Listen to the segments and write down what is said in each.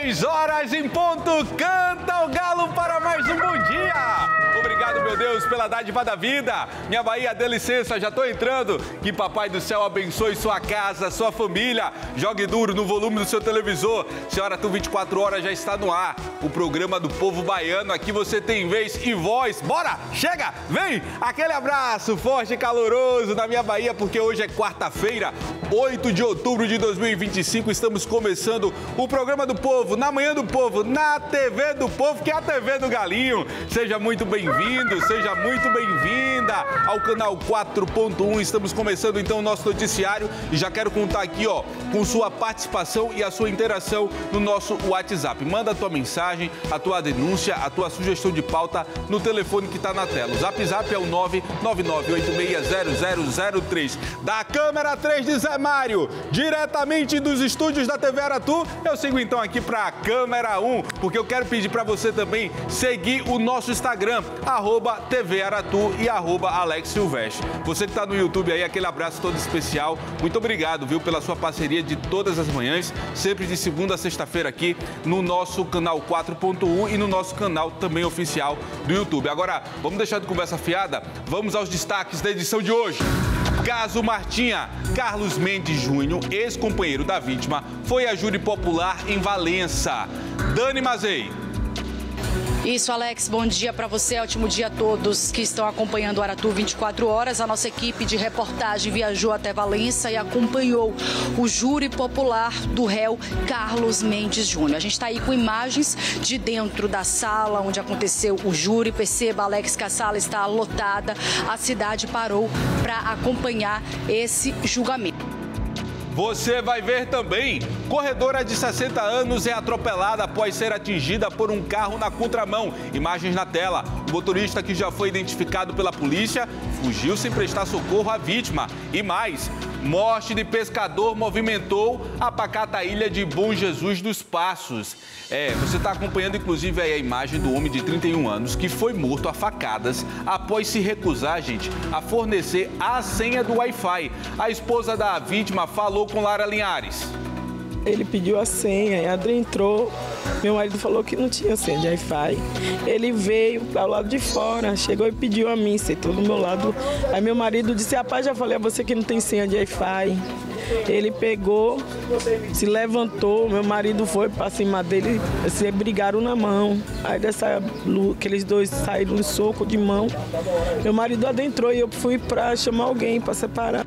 6 horas em ponto, canta o galo para mais um bom dia. Obrigado, meu Deus, pela dádiva da vida. Minha Bahia, dê licença, já estou entrando. Que Papai do Céu abençoe sua casa, sua família. Jogue duro no volume do seu televisor. Senhora, tu 24 horas já está no ar. O programa do povo baiano. Aqui você tem vez e voz. Bora, chega, vem. Aquele abraço forte e caloroso na minha Bahia, porque hoje é quarta-feira, 8 de outubro de 2025. Estamos começando o programa do povo, na Manhã do Povo, na TV do Povo, que é a TV do Galinho. Seja muito bem-vindo, seja muito bem-vinda ao canal 4.1. Estamos começando então o nosso noticiário e já quero contar aqui, ó, com sua participação e a sua interação no nosso WhatsApp. Manda a tua mensagem, a tua denúncia, a tua sugestão de pauta no telefone que está na tela. O Zap é o 999860003. Da câmera 3 de Zé Mário, diretamente dos estúdios da TV Aratu, eu sigo então aqui para a câmera 1, porque eu quero pedir para você também seguir o nosso Instagram, @TV Aratu e @Alex Silvestre. Você que está no YouTube aí, aquele abraço todo especial. Muito obrigado, viu, pela sua parceria de todas as manhãs, sempre de segunda a sexta-feira aqui no nosso canal 4.1 e no nosso canal também oficial do YouTube. Agora, vamos deixar de conversa fiada, vamos aos destaques da edição de hoje. Caso Martinha, Carlos Mendes Júnior, ex-companheiro da vítima, foi a júri popular em Valença. Dani Mazei. Isso, Alex, bom dia para você, ótimo dia a todos que estão acompanhando o Aratu 24 horas. A nossa equipe de reportagem viajou até Valença e acompanhou o júri popular do réu Carlos Mendes Júnior. A gente está aí com imagens de dentro da sala onde aconteceu o júri. Perceba, Alex, que a sala está lotada, a cidade parou para acompanhar esse julgamento. Você vai ver também, corredora de 60 anos é atropelada após ser atingida por um carro na contramão. Imagens na tela. O motorista, que já foi identificado pela polícia, fugiu sem prestar socorro à vítima. E mais, morte de pescador movimentou a pacata ilha de Bom Jesus dos Passos. Você está acompanhando inclusive aí a imagem do homem de 31 anos que foi morto a facadas após se recusar, gente, a fornecer a senha do Wi-Fi. A esposa da vítima falou com Lara Linhares. Ele pediu a senha, e a Adri entrou, meu marido falou que não tinha senha de Wi-Fi. Ele veio para o lado de fora, chegou e pediu a mim, sentou do meu lado. Aí meu marido disse, rapaz, já falei a você que não tem senha de Wi-Fi. Ele pegou, se levantou, meu marido foi para cima dele, se brigaram na mão. Aí aqueles dois saíram em soco de mão. Meu marido adentrou e eu fui para chamar alguém para separar.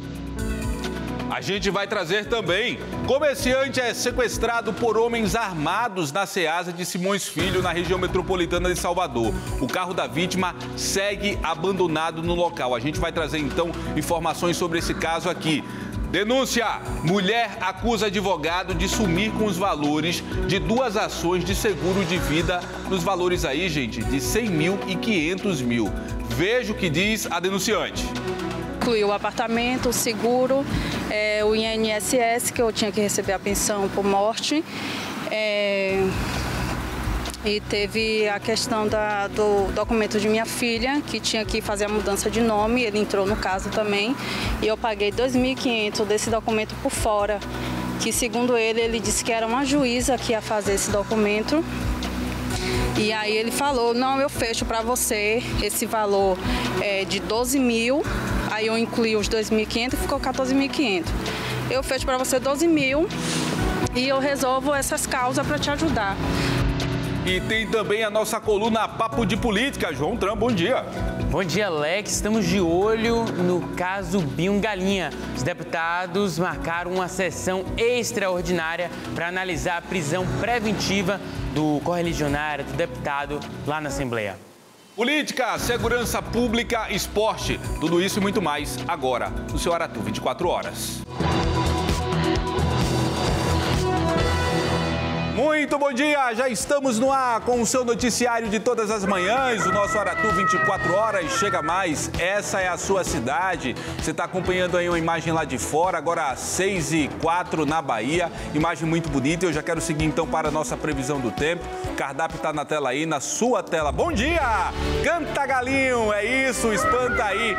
A gente vai trazer também. Comerciante é sequestrado por homens armados na Ceasa de Simões Filho, na região metropolitana de Salvador. O carro da vítima segue abandonado no local. A gente vai trazer, então, informações sobre esse caso aqui. Denúncia: mulher acusa advogado de sumir com os valores de 2 ações de seguro de vida, nos valores aí, gente, de 100 mil e 500 mil. Veja o que diz a denunciante. Incluiu o apartamento, o seguro, o INSS, que eu tinha que receber a pensão por morte. E teve a questão do documento de minha filha, que tinha que fazer a mudança de nome, ele entrou no caso também. E eu paguei 2.500 desse documento por fora, que segundo ele disse que era uma juíza que ia fazer esse documento. E aí ele falou, não, eu fecho para você esse valor de 12 mil, aí eu incluí os 2.500 e ficou 14.500. Eu fecho para você 12 mil e eu resolvo essas causas para te ajudar. E tem também a nossa coluna Papo de Política. João Tram, bom dia. Bom dia, Alex. Estamos de olho no caso Binho Galinha. Os deputados marcaram uma sessão extraordinária para analisar a prisão preventiva do correligionário, do deputado, lá na Assembleia. Política, segurança pública, esporte, tudo isso e muito mais agora no seu Aratu 24 horas. Muito bom dia, já estamos no ar com o seu noticiário de todas as manhãs, o nosso Aratu 24 horas, chega mais, essa é a sua cidade. Você está acompanhando aí uma imagem lá de fora, agora às 6h04 na Bahia, imagem muito bonita. Eu já quero seguir então para a nossa previsão do tempo, o cardápio está na tela aí, na sua tela. Bom dia, canta galinho, é isso, espanta aí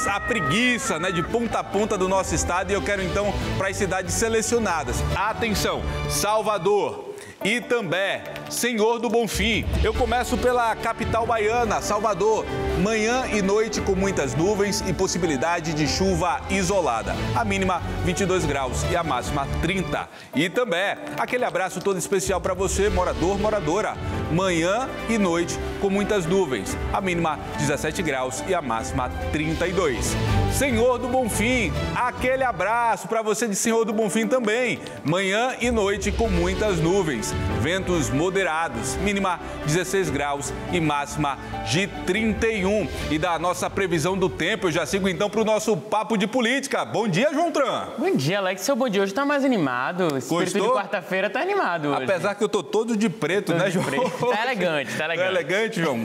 a preguiça, né, de ponta a ponta do nosso estado. E eu quero então para as cidades selecionadas. Atenção, Salvador, Itambé, Senhor do Bonfim. Eu começo pela capital baiana, Salvador. Manhã e noite com muitas nuvens e possibilidade de chuva isolada. A mínima 22 graus e a máxima 30. Itambé, aquele abraço todo especial para você, morador, moradora. Manhã e noite com muitas nuvens. A mínima 17 graus e a máxima 32. Senhor do Bonfim, aquele abraço para você de Senhor do Bonfim também. Manhã e noite com muitas nuvens. Ventos moderados, mínima 16 graus e máxima de 31. E da nossa previsão do tempo, eu já sigo então para o nosso papo de política. Bom dia, João Tran. Bom dia, Alex. Seu bom dia hoje está mais animado. O espírito de quarta-feira está animado hoje. Apesar que eu tô todo de preto, né, João? Tá elegante, tá elegante. Tá elegante, João?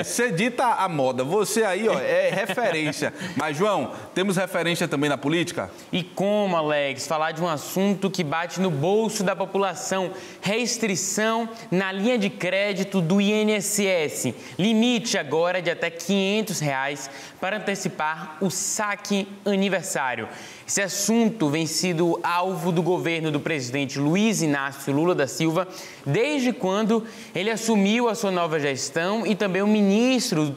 Você dita a moda. Você aí, ó, é referência. Mas, João, temos referência também na política? E como, Alex, falar de um assunto que bate no bolso da população. Restrição na linha de crédito do INSS. Limite agora de até R$500 para antecipar o saque aniversário. Esse assunto vem sido alvo do governo do presidente Luiz Inácio Lula da Silva desde quando ele assumiu a sua nova gestão e também o ministro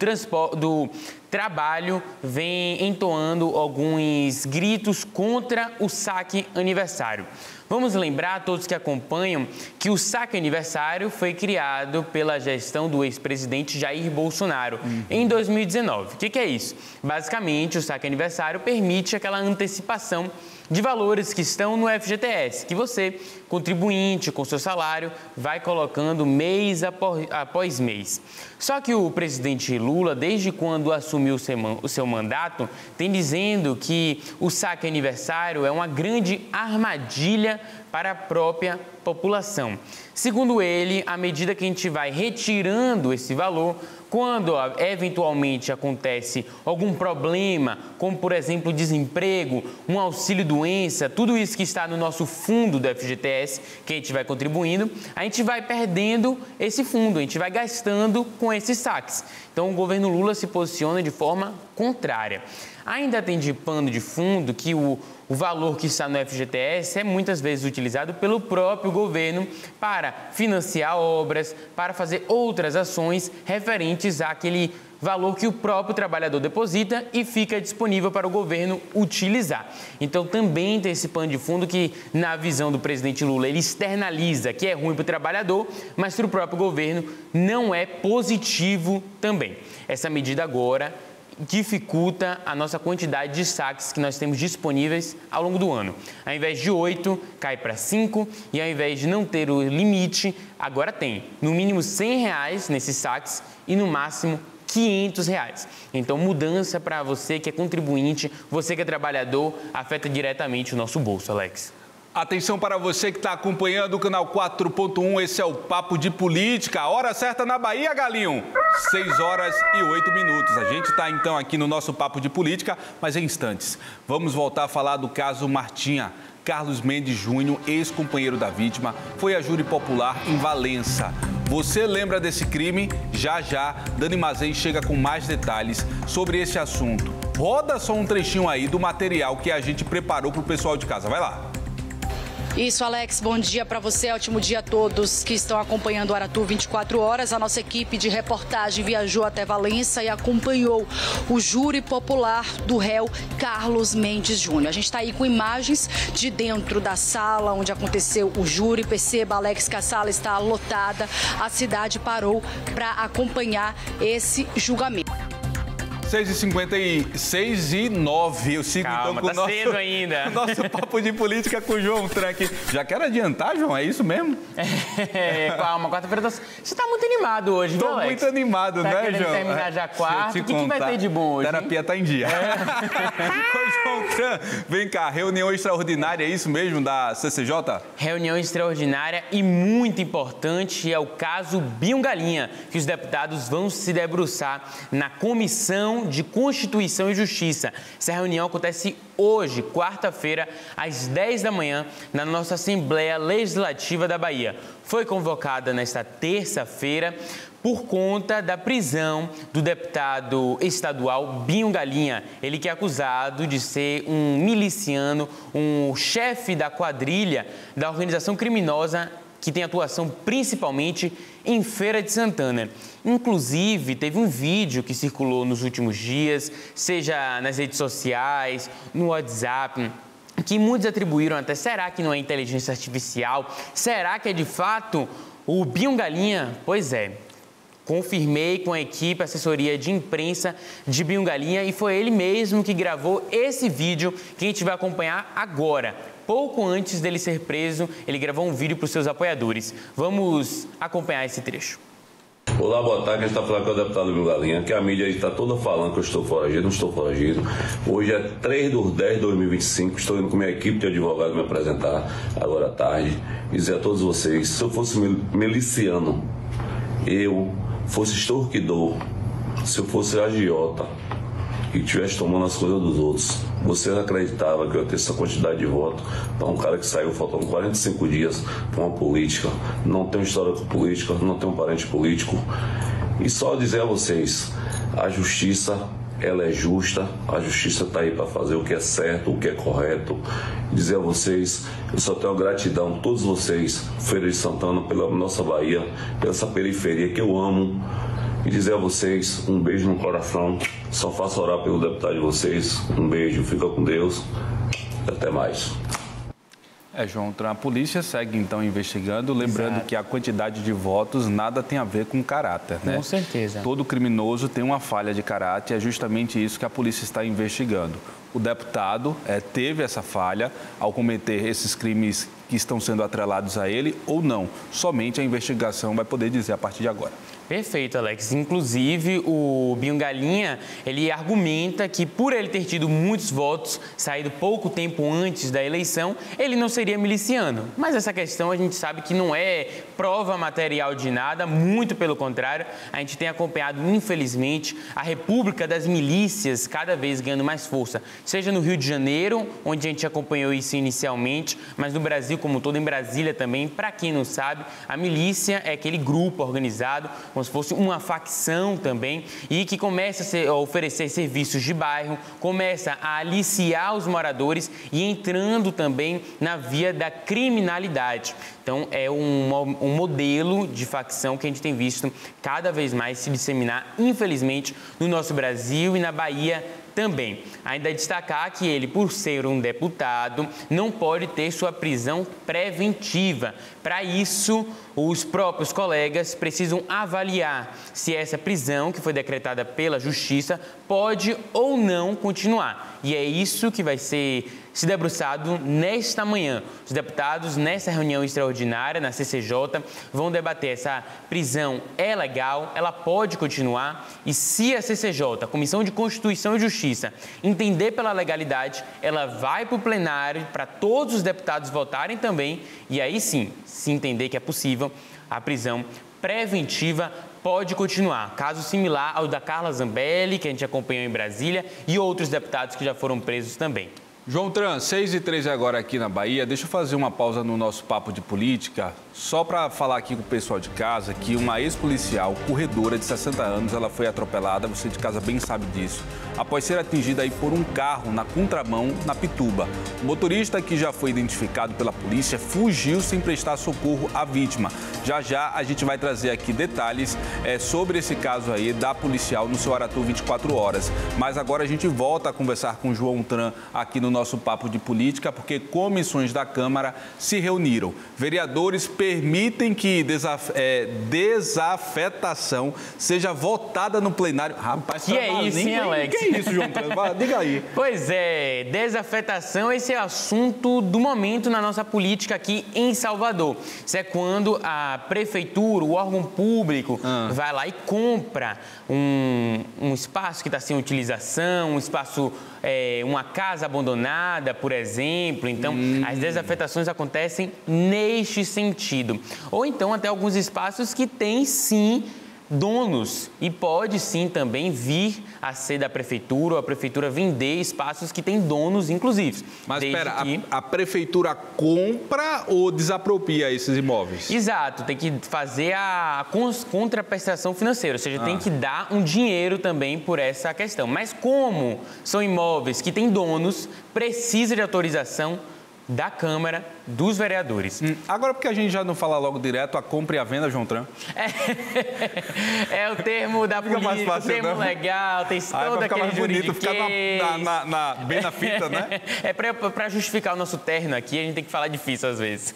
do Trabalho vem entoando alguns gritos contra o saque aniversário. Vamos lembrar a todos que acompanham que o saque aniversário foi criado pela gestão do ex-presidente Jair Bolsonaro em 2019. O que é isso? Basicamente, o saque aniversário permite aquela antecipação de valores que estão no FGTS, que você, contribuinte com seu salário, vai colocando mês após mês. Só que o presidente Lula, desde quando assumiu o seu mandato, tem dizendo que o saque aniversário é uma grande armadilha para a própria população. Segundo ele, à medida que a gente vai retirando esse valor, quando eventualmente acontece algum problema, como por exemplo desemprego, um auxílio-doença, tudo isso que está no nosso fundo do FGTS, que a gente vai contribuindo, a gente vai perdendo esse fundo, a gente vai gastando com esses saques. Então o governo Lula se posiciona de forma contrária. Ainda tem de pano de fundo que o valor que está no FGTS é muitas vezes utilizado pelo próprio governo para financiar obras, para fazer outras ações referentes àquele valor que o próprio trabalhador deposita e fica disponível para o governo utilizar. Então também tem esse pano de fundo que, na visão do presidente Lula, ele externaliza que é ruim para o trabalhador, mas para o próprio governo não é positivo também. Essa medida agora dificulta a nossa quantidade de saques que nós temos disponíveis ao longo do ano. Ao invés de 8, cai para 5 e ao invés de não ter o limite, agora tem no mínimo R$100 nesses saques e no máximo R$500. Então, mudança para você que é contribuinte, você que é trabalhador, afeta diretamente o nosso bolso, Alex. Atenção para você que está acompanhando o canal 4.1, esse é o Papo de Política. Hora certa na Bahia, Galinho. 6 horas e 8 minutos. A gente está então aqui no nosso Papo de Política, mas em instantes. Vamos voltar a falar do caso Martinha. Carlos Mendes Júnior, ex-companheiro da vítima, foi a júri popular em Valença. Você lembra desse crime? Já já, Dani Mazei chega com mais detalhes sobre esse assunto. Roda só um trechinho aí do material que a gente preparou para o pessoal de casa. Vai lá. Isso, Alex, bom dia para você, ótimo dia a todos que estão acompanhando o Aratu 24 horas. A nossa equipe de reportagem viajou até Valença e acompanhou o júri popular do réu Carlos Mendes Júnior. A gente está aí com imagens de dentro da sala onde aconteceu o júri. Perceba, Alex, que a sala está lotada. A cidade parou para acompanhar esse julgamento. 6h56 e 9. Eu sigo Calma, então com tá cedo ainda. o nosso Papo de Política com o João Tran aqui. Já quero adiantar, João? É isso mesmo? Calma, quarta-feira você tá muito animado hoje, viu, Alex? Tô muito animado, tá né, João? Terminar já quarta. O que vai ter de bom hoje? Terapia tá em dia. Ô, João Tran, vem cá, reunião extraordinária, é isso mesmo, da CCJ? Reunião extraordinária e muito importante é o caso Binho Galinha, que os deputados vão se debruçar na Comissão de Constituição e Justiça. Essa reunião acontece hoje, quarta-feira, às 10 da manhã, na nossa Assembleia Legislativa da Bahia. Foi convocada nesta terça-feira por conta da prisão do deputado estadual Binho Galinha. Ele que é acusado de ser um miliciano, um chefe da quadrilha da organização criminosa que tem atuação principalmente em Feira de Santana. Inclusive, teve um vídeo que circulou nos últimos dias, seja nas redes sociais, no WhatsApp, que muitos atribuíram até, será que não é inteligência artificial? Será que é de fato o Binho Galinha? Pois é. Confirmei com a equipe, assessoria de imprensa de Binho Galinha, e foi ele mesmo que gravou esse vídeo que a gente vai acompanhar agora. Pouco antes dele ser preso, ele gravou um vídeo para os seus apoiadores. Vamos acompanhar esse trecho. Olá, boa tarde. A gente está falando com o deputado Binho Galinha, que a mídia está toda falando que eu estou foragido. Não estou foragido. Hoje é 3/10/2025. Estou indo com minha equipe de advogado me apresentar agora à tarde. E dizer a todos vocês, se eu fosse miliciano, eu fosse extorquidor, se eu fosse agiota e estivesse tomando as coisas dos outros, você acreditava que eu ia ter essa quantidade de votos para um cara que saiu faltando 45 dias para uma política, não tem história com política, não tem um parente político? E só dizer a vocês, a justiça, ela é justa, a justiça está aí para fazer o que é certo, o que é correto. Dizer a vocês, eu só tenho gratidão a todos vocês, Feira de Santana, pela nossa Bahia, pela essa periferia que eu amo. E dizer a vocês, um beijo no coração, só faço orar pelo deputado de vocês. Um beijo, fica com Deus e até mais. João, a polícia segue então investigando, lembrando que a quantidade de votos nada tem a ver com caráter, né? Com certeza. Todo criminoso tem uma falha de caráter, é justamente isso que a polícia está investigando. O deputado teve essa falha ao cometer esses crimes que estão sendo atrelados a ele ou não. Somente a investigação vai poder dizer a partir de agora. Perfeito, Alex. Inclusive, o Binho Galinha, ele argumenta que por ele ter tido muitos votos, saído pouco tempo antes da eleição, ele não seria miliciano. Mas essa questão a gente sabe que não é prova material de nada, muito pelo contrário. A gente tem acompanhado, infelizmente, a República das Milícias cada vez ganhando mais força. Seja no Rio de Janeiro, onde a gente acompanhou isso inicialmente, mas no Brasil como um todo, em Brasília também. Para quem não sabe, a milícia é aquele grupo organizado, como se fosse uma facção também, e que começa a oferecer serviços de bairro, começa a aliciar os moradores e entrando também na via da criminalidade. Então, é um modelo de facção que a gente tem visto cada vez mais se disseminar, infelizmente, no nosso Brasil e na Bahia também. Ainda destacar que ele, por ser um deputado, não pode ter sua prisão preventiva. Para isso, os próprios colegas precisam avaliar se essa prisão, que foi decretada pela Justiça, pode ou não continuar. E é isso que vai ser se debruçado nesta manhã. Os deputados, nessa reunião extraordinária na CCJ, vão debater essa prisão é legal, ela pode continuar, e se a CCJ, a Comissão de Constituição e Justiça, entender pela legalidade, ela vai para o plenário para todos os deputados votarem também, e aí sim, se entender que é possível, a prisão preventiva pode continuar. Caso similar ao da Carla Zambelli, que a gente acompanhou em Brasília, e outros deputados que já foram presos também. João Tran, 6h13 agora aqui na Bahia. Deixa eu fazer uma pausa no nosso papo de política, só para falar aqui com o pessoal de casa que uma ex-policial, corredora de 60 anos, ela foi atropelada, você de casa bem sabe disso, após ser atingida aí por um carro na contramão na Pituba. O motorista, que já foi identificado pela polícia, fugiu sem prestar socorro à vítima. Já já a gente vai trazer aqui detalhes sobre esse caso aí da policial no seu Aratu 24 horas. Mas agora a gente volta a conversar com o João Tran aqui no nosso papo de política, porque comissões da Câmara se reuniram. Vereadores permitem que desafetação seja votada no plenário. Rapaz, que é isso, hein, Alex? Que é isso, João Tran? Diga aí. Pois é, desafetação, esse é assunto do momento na nossa política aqui em Salvador. Isso é quando a prefeitura, o órgão público, vai lá e compra um espaço que está sem utilização, um espaço, uma casa abandonada, por exemplo. Então, as desafetações acontecem neste sentido. Ou então até alguns espaços que têm, sim, donos, e pode sim também vir a ser da prefeitura ou a prefeitura vender espaços que têm donos, inclusive. Mas espera, a prefeitura compra ou desapropria esses imóveis? Exato, tem que fazer a contraprestação financeira, ou seja, tem que dar um dinheiro também por essa questão. Mas como são imóveis que têm donos, precisa de autorização da Câmara dos Vereadores. Agora, porque a gente já não fala logo direto a compra e a venda, João Tran? É o termo da política, o termo legal, tem todo aquele juridiquês. Ficar bem na fita, né? É para justificar o nosso terno aqui, a gente tem que falar difícil às vezes.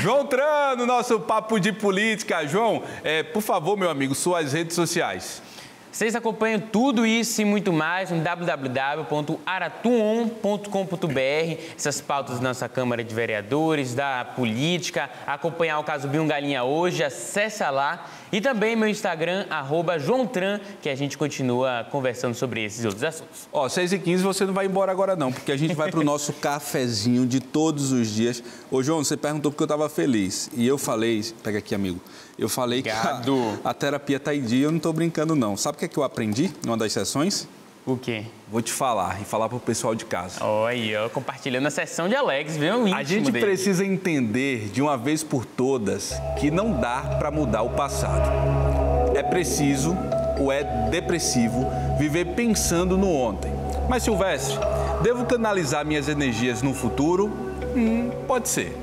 João Tran, no nosso Papo de Política. João, por favor, meu amigo, suas redes sociais. Vocês acompanham tudo isso e muito mais no www.aratuon.com.br, essas pautas da nossa Câmara de Vereadores, da política, acompanhar o caso Bill Galinha hoje, acessa lá. E também meu Instagram, @JoãoTran, que a gente continua conversando sobre esses outros assuntos. 6h15 você não vai embora agora não, porque a gente vai para o nosso cafezinho de todos os dias. Ô, João, você perguntou porque eu estava feliz. E eu falei, pega aqui, amigo, eu falei que a terapia está em dia, eu não estou brincando não. Sabe o que é que eu aprendi numa das sessões? O quê? Vou te falar e falar para o pessoal de casa. Olha, compartilhando a sessão de Alex, viu? A gente precisa entender de uma vez por todas que não dá para mudar o passado. É preciso, ou é depressivo, viver pensando no ontem. Mas, Silvestre, devo canalizar minhas energias no futuro? Pode ser.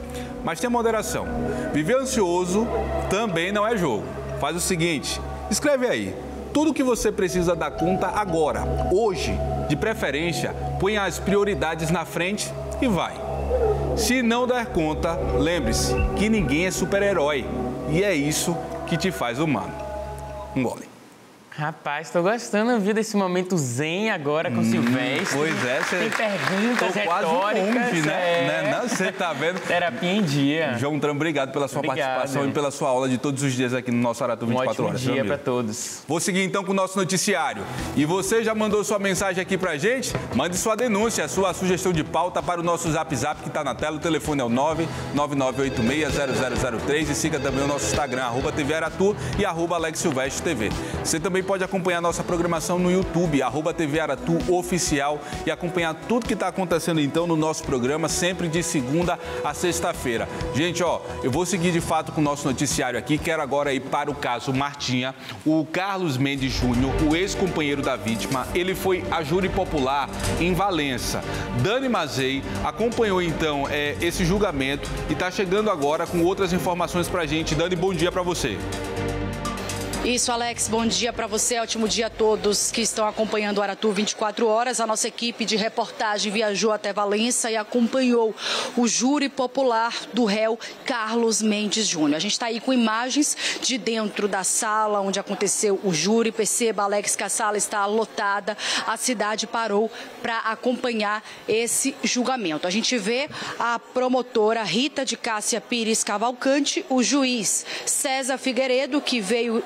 Mas tenha moderação. Viver ansioso também não é jogo. Faz o seguinte, escreve aí. Tudo que você precisa dar conta agora, hoje, de preferência, põe as prioridades na frente e vai. Se não der conta, lembre-se que ninguém é super-herói e é isso que te faz humano. Um gole. Rapaz, estou gostando, viu, desse momento zen agora com o Silvestre. Pois é, você... Tem perguntas retóricas. Quase um monge, né? Não, você tá vendo? Terapia em dia. João Tran, obrigado pela sua participação e pela sua aula de todos os dias aqui no nosso Aratu 24 Horas. Um ótimo dia para todos. Vou seguir então com o nosso noticiário. E você já mandou sua mensagem aqui pra gente? Mande sua denúncia, sua sugestão de pauta para o nosso Zap que tá na tela. O telefone é o 999860003 e siga também o nosso Instagram, @TVAratu e @AlexSilvestre.tv. Você também pode acompanhar nossa programação no YouTube, @TV Aratu Oficial, e acompanhar tudo que está acontecendo então no nosso programa, sempre de segunda a sexta-feira. Gente, eu vou seguir de fato com o nosso noticiário aqui. Quero agora ir para o caso Martinha. O Carlos Mendes Júnior, o ex-companheiro da vítima, ele foi a júri popular em Valença. Dani Mazei acompanhou então esse julgamento e está chegando agora com outras informações para a gente. Dani, bom dia para você. Isso, Alex, bom dia para você, ótimo dia a todos que estão acompanhando o Aratu 24 Horas. A nossa equipe de reportagem viajou até Valença e acompanhou o júri popular do réu Carlos Mendes Júnior. A gente está aí com imagens de dentro da sala onde aconteceu o júri. Perceba, Alex, que a sala está lotada, a cidade parou para acompanhar esse julgamento. A gente vê a promotora Rita de Cássia Pires Cavalcante, o juiz César Figueiredo, que veio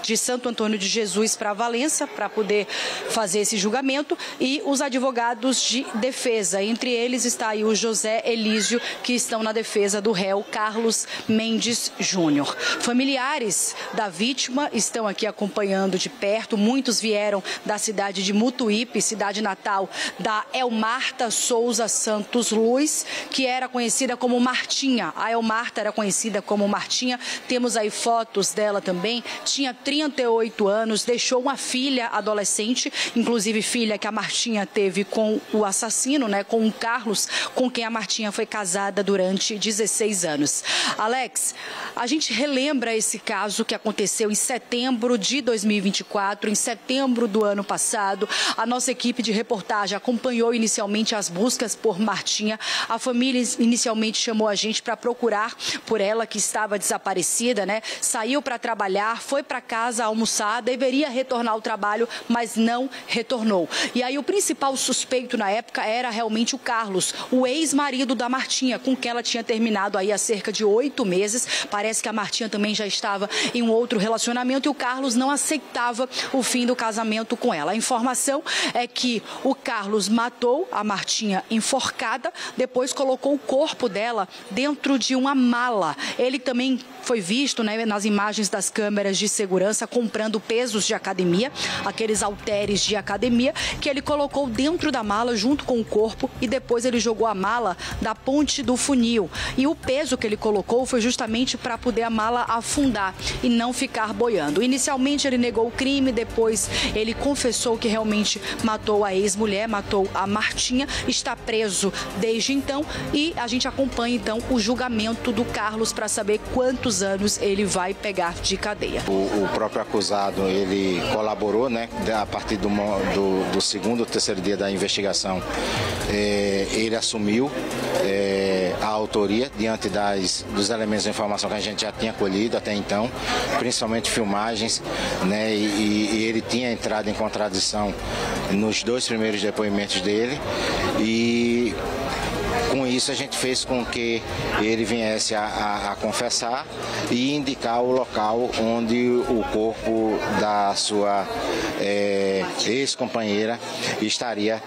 de Santo Antônio de Jesus para Valença para poder fazer esse julgamento, e os advogados de defesa. Entre eles está aí o José Elísio, que estão na defesa do réu Carlos Mendes Júnior. Familiares da vítima estão aqui acompanhando de perto. Muitos vieram da cidade de Mutuípe, cidade natal da Elmarta Souza Santos Luz, que era conhecida como Martinha. A Elmarta era conhecida como Martinha. Temos aí fotos dela também. Tinha 38 anos, deixou uma filha adolescente, inclusive filha que a Martinha teve com o assassino, com o Carlos, com quem a Martinha foi casada durante 16 anos. Alex, a gente relembra esse caso que aconteceu em setembro de 2024, em setembro do ano passado. A nossa equipe de reportagem acompanhou inicialmente as buscas por Martinha. A família inicialmente chamou a gente para procurar por ela, que estava desaparecida, Saiu para trabalhar, foi para casa almoçar, deveria retornar ao trabalho, mas não retornou. E aí o principal suspeito na época era realmente o Carlos, o ex-marido da Martinha, com quem ela tinha terminado aí há cerca de 8 meses. Parece que a Martinha também já estava em um outro relacionamento e o Carlos não aceitava o fim do casamento com ela. A informação é que o Carlos matou a Martinha enforcada, depois colocou o corpo dela dentro de uma mala. Ele também foi visto nas imagens das câmeras de segurança segurança comprando pesos de academia, aqueles halteres de academia, que ele colocou dentro da mala junto com o corpo e depois ele jogou a mala da ponte do funil. E o peso que ele colocou foi justamente para poder a mala afundar e não ficar boiando. Inicialmente ele negou o crime, depois ele confessou que realmente matou a ex-mulher, matou a Martinha, está preso desde então e a gente acompanha então o julgamento do Carlos para saber quantos anos ele vai pegar de cadeia. O próprio acusado, ele colaborou, né, a partir do segundo ou terceiro dia da investigação, ele assumiu a autoria diante dos elementos de informação que a gente já tinha colhido até então, principalmente filmagens, né, e ele tinha entrado em contradição nos 2 primeiros depoimentos dele e com isso a gente fez com que ele viesse a confessar e indicar o local onde o corpo da sua ex-companheira estaria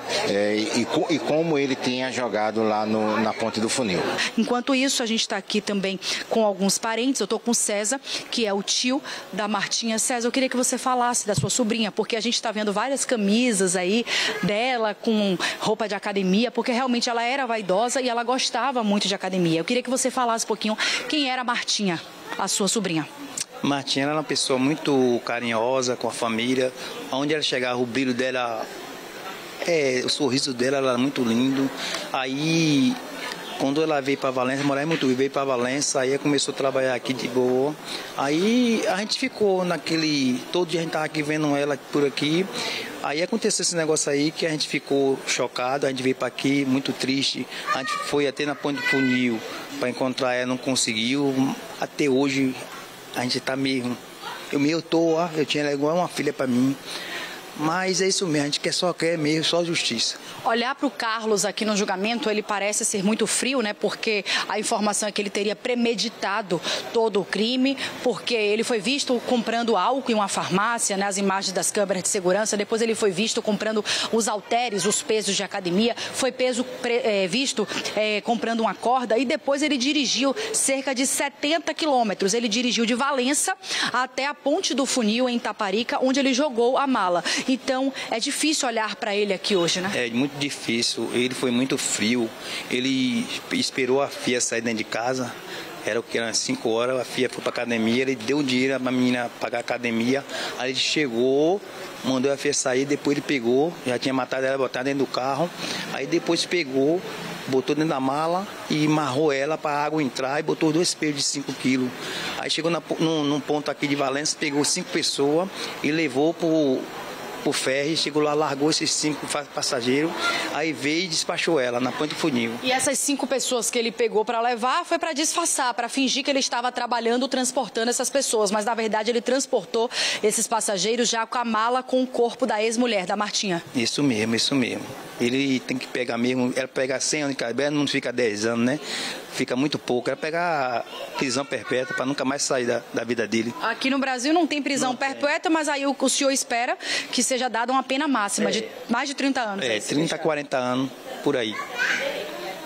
e como ele tinha jogado lá na ponte do funil. Enquanto isso, a gente está aqui também com alguns parentes. Eu estou com o César, que é o tio da Martinha. César, eu queria que você falasse da sua sobrinha, porque a gente está vendo várias camisas aí dela com roupa de academia, porque realmente ela era vaidosa e ela gostava muito de academia. Eu queria que você falasse um pouquinho quem era a Martinha, a sua sobrinha. Martinha era uma pessoa muito carinhosa com a família. Onde ela chegava, o brilho dela, o sorriso dela era muito lindo. Aí, quando ela veio para Valença, morava muito, veio para Valença, aí começou a trabalhar aqui de boa. Aí a gente ficou todo dia a gente estava aqui vendo ela por aqui. Aí aconteceu esse negócio aí que a gente ficou chocado, a gente veio para aqui muito triste. A gente foi até na ponte do funil para encontrar ela, não conseguiu. Até hoje a gente está mesmo. Eu tinha ela igual uma filha para mim. Mas é isso mesmo, a gente quer mesmo só justiça. Olhar para o Carlos aqui no julgamento, ele parece ser muito frio, né? Porque a informação é que ele teria premeditado todo o crime, porque ele foi visto comprando álcool em uma farmácia, né? As imagens das câmeras de segurança. Depois ele foi visto comprando os halteres, os pesos de academia. Foi visto comprando uma corda e depois ele dirigiu cerca de 70 quilômetros. Ele dirigiu de Valença até a ponte do funil em Itaparica, onde ele jogou a mala. Então, é difícil olhar para ele aqui hoje, né? É muito difícil. Ele foi muito frio. Ele esperou a filha sair dentro de casa. Era o que? Eram 5 horas. A filha foi para academia. Ele deu dinheiro para a menina pagar a academia. Aí ele chegou, mandou a filha sair. Depois ele pegou. Já tinha matado ela, botar dentro do carro. Aí depois pegou, botou dentro da mala e amarrou ela para a água entrar e botou 2 pesos de 5 quilos. Aí chegou num ponto aqui de Valença, pegou 5 pessoas e levou pro ferry, chegou lá, largou esses 5 passageiros, aí veio e despachou ela na ponte do funil. E essas 5 pessoas que ele pegou para levar foi para disfarçar, para fingir que ele estava trabalhando, transportando essas pessoas, mas na verdade ele transportou esses passageiros já com a mala com o corpo da ex-mulher, da Martinha. Isso mesmo, isso mesmo. Ele tem que pegar mesmo, ela pega 100 anos de cadeia, não fica 10 anos, né? Fica muito pouco. Ela pegar prisão perpétua para nunca mais sair da vida dele. Aqui no Brasil não tem prisão perpétua, mas aí o senhor espera que seja dada uma pena máxima de mais de 30 anos. 30, 40 anos, por aí.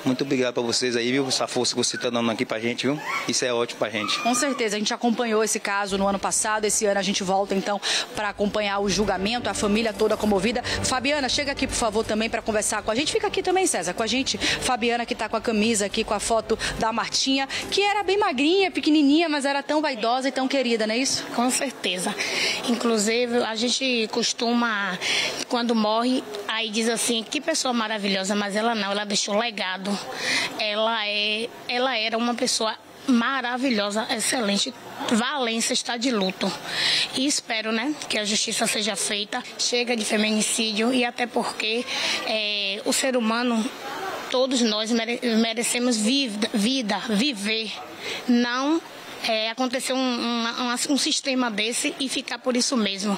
Muito obrigado para vocês aí, viu? Essa força que você está dando aqui pra gente, viu? Isso é ótimo pra gente. Com certeza, a gente acompanhou esse caso no ano passado, esse ano a gente volta então para acompanhar o julgamento, a família toda comovida. Fabiana, chega aqui por favor também para conversar com a gente. Fica aqui também, César, com a gente. Fabiana que tá com a camisa aqui, com a foto da Martinha, que era bem magrinha, pequenininha, mas era tão vaidosa e tão querida, não é isso? Com certeza. Inclusive, a gente costuma, quando morre, aí diz assim, que pessoa maravilhosa, mas ela não, ela deixou um legado. Ela era uma pessoa maravilhosa, excelente. Valença está de luto. E espero, né, que a justiça seja feita. Chega de feminicídio e até porque o ser humano, todos nós merecemos viver. Não acontecer um sistema desse e ficar por isso mesmo.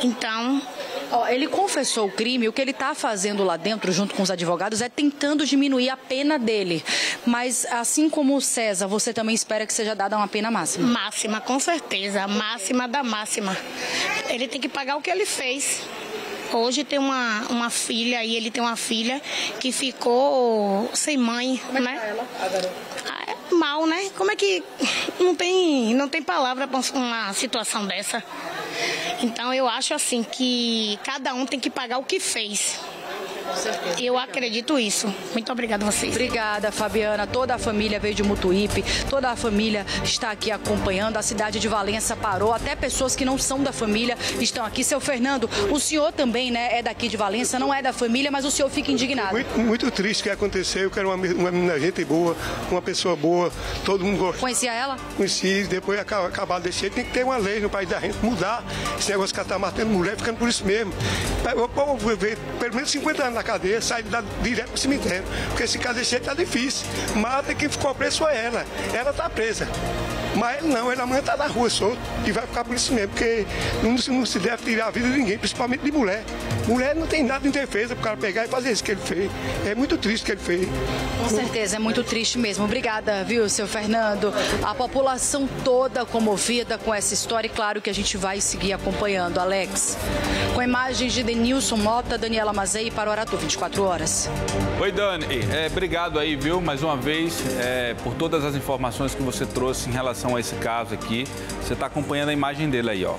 Então... Ele confessou o crime, o que ele está fazendo lá dentro, junto com os advogados, é tentando diminuir a pena dele. Mas, assim como o César, você também espera que seja dada uma pena máxima? Máxima, com certeza. Máxima da máxima. Ele tem que pagar o que ele fez. Hoje tem uma filha, e ele tem uma filha que ficou sem mãe. Como é que tá ela, a garota? mal, né? Como é que não tem palavra para uma situação dessa? Então eu acho assim que cada um tem que pagar o que fez. Eu acredito isso. Muito obrigada a vocês. Obrigada, Fabiana. Toda a família veio de Mutuípe, toda a família está aqui acompanhando. A cidade de Valença parou, até pessoas que não são da família estão aqui. Seu Fernando, o senhor também, né, é daqui de Valença, não é da família, mas o senhor fica indignado. Muito triste o que aconteceu. Eu quero uma menina gente boa, uma pessoa boa, todo mundo gosta. Conhecia ela? Conheci, depois acabar desse jeito. Tem que ter uma lei no país da gente mudar esse negócio que ela tá matando mulher, ficando por isso mesmo. O povo ver pelo menos 50 anos na cadeia, sai direto pro cemitério. Porque esse caso desse jeito tá difícil. Mata quem ficou preso foi ela. Ela tá presa. Mas ele não, ele amanhã tá na rua solto e vai ficar por isso mesmo, porque não se deve tirar a vida de ninguém, principalmente de mulher. Mulher não tem nada em defesa pro cara pegar e fazer isso que ele fez. É muito triste o que ele fez. Com certeza, é muito triste mesmo. Obrigada, viu, seu Fernando? A população toda comovida com essa história e claro que a gente vai seguir acompanhando. Alex, com imagens de Denilson Mota, Daniela Mazei para o Aratu 24 horas. Oi, Dani. Obrigado aí, viu, mais uma vez, por todas as informações que você trouxe em relação a esse caso aqui. Você está acompanhando a imagem dele aí, ó.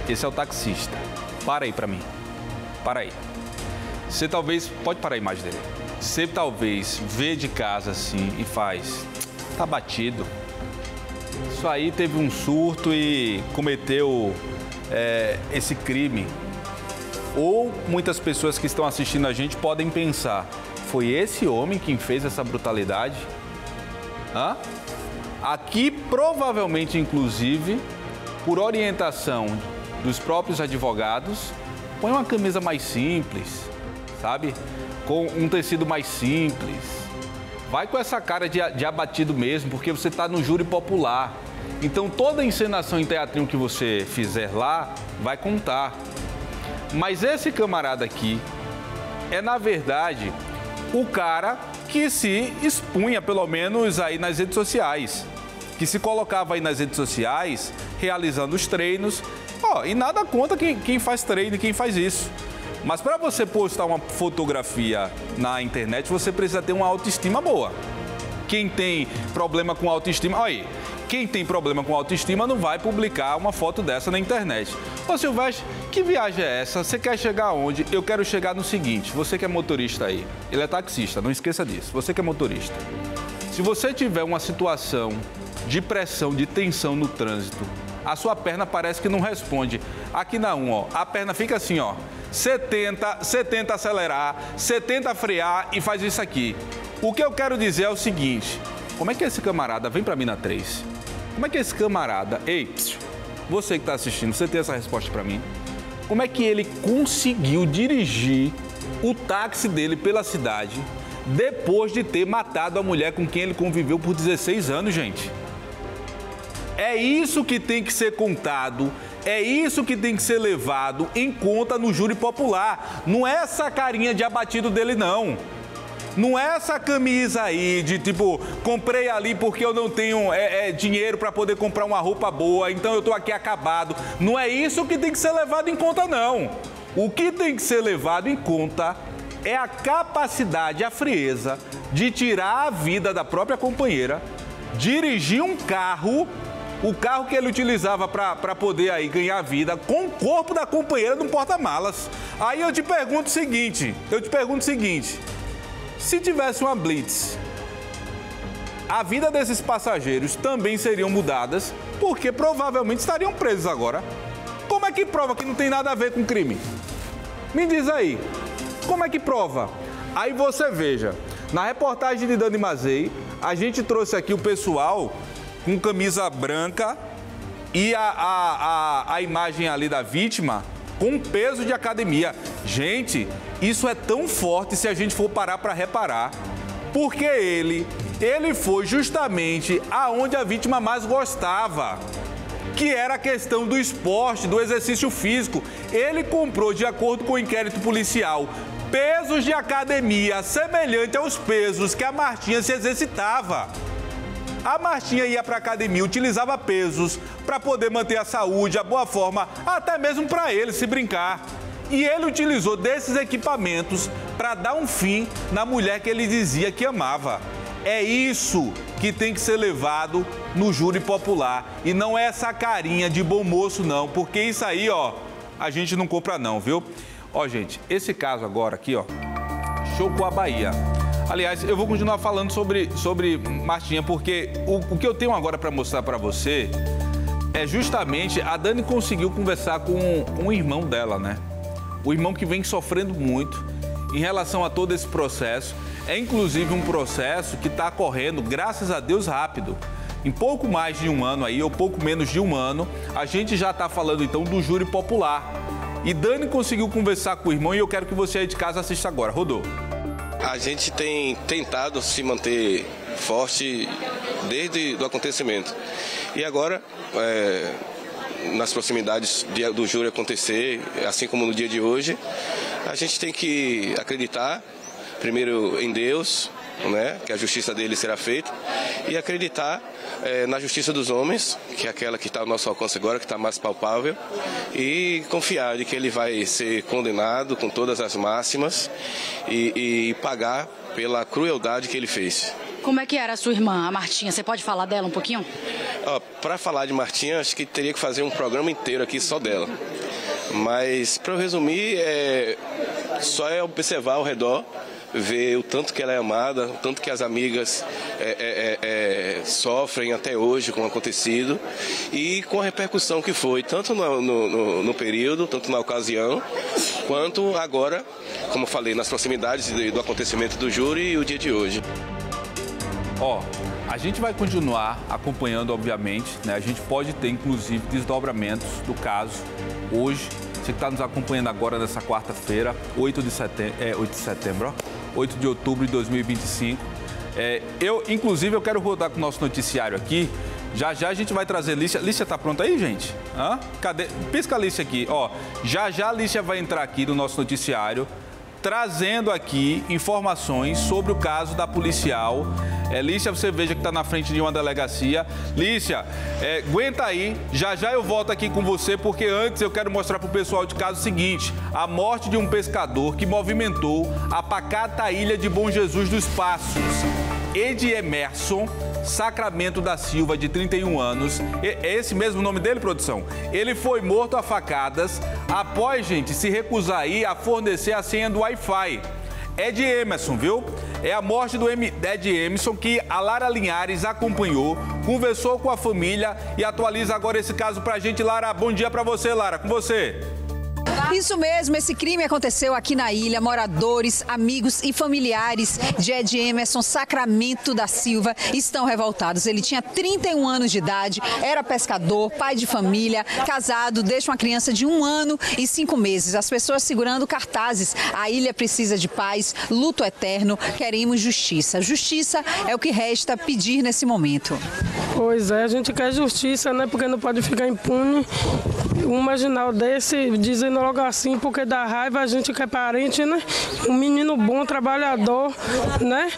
Esse é o taxista. Para aí para mim. Para aí. Você talvez... Pode parar a imagem dele. Você talvez vê de casa assim e faz... Tá batido. Isso aí teve um surto e cometeu esse crime. Ou muitas pessoas que estão assistindo a gente podem pensar: foi esse homem quem fez essa brutalidade? Hã? Aqui, provavelmente, inclusive, por orientação dos próprios advogados, põe uma camisa mais simples, sabe? Com um tecido mais simples. Vai com essa cara de abatido mesmo, porque você está no júri popular. Então, toda a encenação em teatrinho que você fizer lá vai contar. Mas esse camarada aqui é, na verdade, o cara que se expunha, pelo menos, aí nas redes sociais. Que se colocava aí nas redes sociais, realizando os treinos. E nada contra quem faz treino e quem faz isso. Mas para você postar uma fotografia na internet, você precisa ter uma autoestima boa. Quem tem problema com autoestima... Olha aí, quem tem problema com autoestima não vai publicar uma foto dessa na internet. Ô Silvestre, que viagem é essa? Você quer chegar aonde? Eu quero chegar no seguinte: você que é motorista aí, ele é taxista, não esqueça disso. Você que é motorista. Se você tiver uma situação de pressão, de tensão no trânsito, a sua perna parece que não responde. Aqui na 1, ó, a perna fica assim, ó. Você tenta acelerar, você tenta frear e faz isso aqui. O que eu quero dizer é o seguinte: como é que esse camarada, vem pra mim na 3, como é que esse camarada, ei, você que tá assistindo, você tem essa resposta pra mim? Como é que ele conseguiu dirigir o táxi dele pela cidade depois de ter matado a mulher com quem ele conviveu por 16 anos, gente? É isso que tem que ser contado, é isso que tem que ser levado em conta no júri popular. Não é essa carinha de abatido dele, não. Não é essa camisa aí de tipo, comprei ali porque eu não tenho dinheiro para poder comprar uma roupa boa, então eu tô aqui acabado. Não é isso que tem que ser levado em conta, não. O que tem que ser levado em conta é a capacidade, a frieza de tirar a vida da própria companheira, dirigir um carro, o carro que ele utilizava para poder aí ganhar vida, com o corpo da companheira no porta-malas. Aí eu te pergunto o seguinte, se tivesse uma blitz, a vida desses passageiros também seriam mudadas, porque provavelmente estariam presos agora. Como é que prova que não tem nada a ver com crime? Me diz aí, como é que prova? Aí você veja, na reportagem de Dani Mazei, a gente trouxe aqui o pessoal com camisa branca e a imagem ali da vítima com peso de academia. Gente, isso é tão forte se a gente for parar para reparar, porque ele foi justamente aonde a vítima mais gostava, que era a questão do esporte, do exercício físico. Ele comprou, de acordo com o inquérito policial, pesos de academia semelhante aos pesos que a Martinha se exercitava. A Martinha ia para a academia, utilizava pesos para poder manter a saúde, a boa forma, até mesmo para ele se brincar. E ele utilizou desses equipamentos para dar um fim na mulher que ele dizia que amava. É isso que tem que ser levado no júri popular. E não é essa carinha de bom moço, não, porque isso aí, ó, a gente não compra não, viu? Ó, gente, esse caso agora aqui, ó, chocou a Bahia. Aliás, eu vou continuar falando sobre Martinha, porque o que eu tenho agora para mostrar para você é justamente a Dani conseguiu conversar com o irmão dela, né? O irmão que vem sofrendo muito em relação a todo esse processo. É inclusive um processo que está correndo, graças a Deus, rápido. Em pouco mais de um ano aí, ou pouco menos de um ano, a gente já está falando então do júri popular. E Dani conseguiu conversar com o irmão e eu quero que você aí de casa assista agora. Rodou. A gente tem tentado se manter forte desde o acontecimento. E agora, nas proximidades do júri acontecer, assim como no dia de hoje, a gente tem que acreditar, primeiro em Deus, né, que a justiça dele será feita, e acreditar na justiça dos homens, que é aquela que está ao nosso alcance agora, que está mais palpável, e confiar de que ele vai ser condenado com todas as máximas e pagar pela crueldade que ele fez. Como é que era a sua irmã, a Martinha? Você pode falar dela um pouquinho? Para falar de Martinha, acho que teria que fazer um programa inteiro aqui só dela. Mas, para eu resumir, só é observar ao redor, ver o tanto que ela é amada, o tanto que as amigas sofrem até hoje com o acontecido e com a repercussão que foi, tanto no período, tanto na ocasião, quanto agora, como falei, nas proximidades do acontecimento do júri e o dia de hoje. A gente vai continuar acompanhando, obviamente, né? A gente pode ter, inclusive, desdobramentos do caso hoje. Você que está nos acompanhando agora nessa quarta-feira, 8 de outubro de 2025. Inclusive, eu quero rodar com o nosso noticiário aqui. Já a gente vai trazer Lícia. Lícia tá pronta aí, gente? Cadê? Pisca a Lícia aqui. Já a Lícia vai entrar aqui no nosso noticiário, trazendo aqui informações sobre o caso da policial. Lícia, você veja que está na frente de uma delegacia. Lícia, aguenta aí, já eu volto aqui com você, porque antes eu quero mostrar para o pessoal de casa o seguinte: a morte de um pescador que movimentou a pacata ilha de Bom Jesus dos Passos. Ed Emerson Sacramento da Silva, de 31 anos. É esse mesmo nome dele, produção? Ele foi morto a facadas após, gente, se recusar aí a fornecer a senha do Wi-Fi. Ed Emerson, viu? É a morte do Ed Emerson que a Lara Linhares acompanhou, conversou com a família e atualiza agora esse caso pra gente. Lara, bom dia pra você, Lara. Com você. Isso mesmo, esse crime aconteceu aqui na ilha. Moradores, amigos e familiares de Ed Emerson Sacramento da Silva estão revoltados. Ele tinha 31 anos de idade, era pescador, pai de família, casado, deixa uma criança de 1 ano e 5 meses. As pessoas segurando cartazes. A ilha precisa de paz, luto eterno, queremos justiça. Justiça é o que resta pedir nesse momento. Pois é, a gente quer justiça, né? Porque não pode ficar impune. Um marginal desse, dizendo logo assim, porque dá raiva, a gente que é parente, né? Um menino bom, trabalhador, né?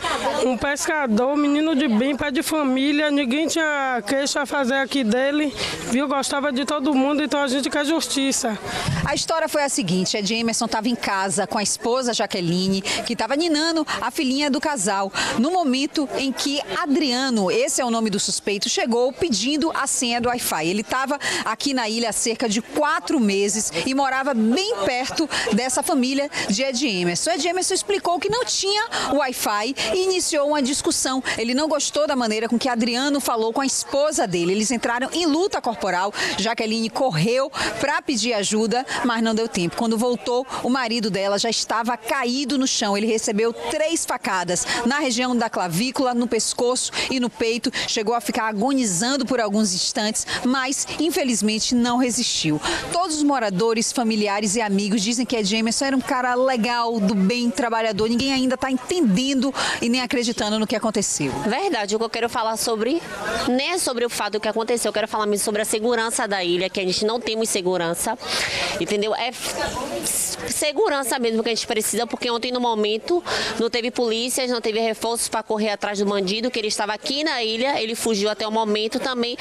Um pescador, menino de bem, pai de família, ninguém tinha queixa a fazer aqui dele, viu? Gostava de todo mundo, então a gente quer justiça. A história foi a seguinte: Ed Emerson estava em casa com a esposa Jaqueline, que estava ninando a filhinha do casal, no momento em que Adriano, esse é o nome do suspeito, chegou pedindo a senha do Wi-Fi. Ele estava aqui na ilha há cerca de 4 meses e morava bem perto dessa família de Ed Emerson. Ed Emerson explicou que não tinha Wi-Fi e iniciou uma discussão. Ele não gostou da maneira com que Adriano falou com a esposa dele. Eles entraram em luta corporal. Jaqueline correu para pedir ajuda, mas não deu tempo. Quando voltou, o marido dela já estava caído no chão. Ele recebeu 3 facadas na região da clavícula, no pescoço e no peito. Chegou a ficar agonizando por alguns instantes, mas infelizmente não resistiu. Todos os moradores, familiares e amigos dizem que Ed Emerson era um cara legal, do bem, trabalhador. Ninguém ainda está entendendo e nem acreditando no que aconteceu. Verdade, o que eu quero falar nem é sobre o fato do que aconteceu, eu quero falar mesmo sobre a segurança da ilha, que a gente não temos segurança, entendeu? É segurança mesmo que a gente precisa, porque ontem no momento não teve polícias, não teve reforços para correr atrás do bandido, que ele estava aqui na ilha, ele fugiu até até o momento também.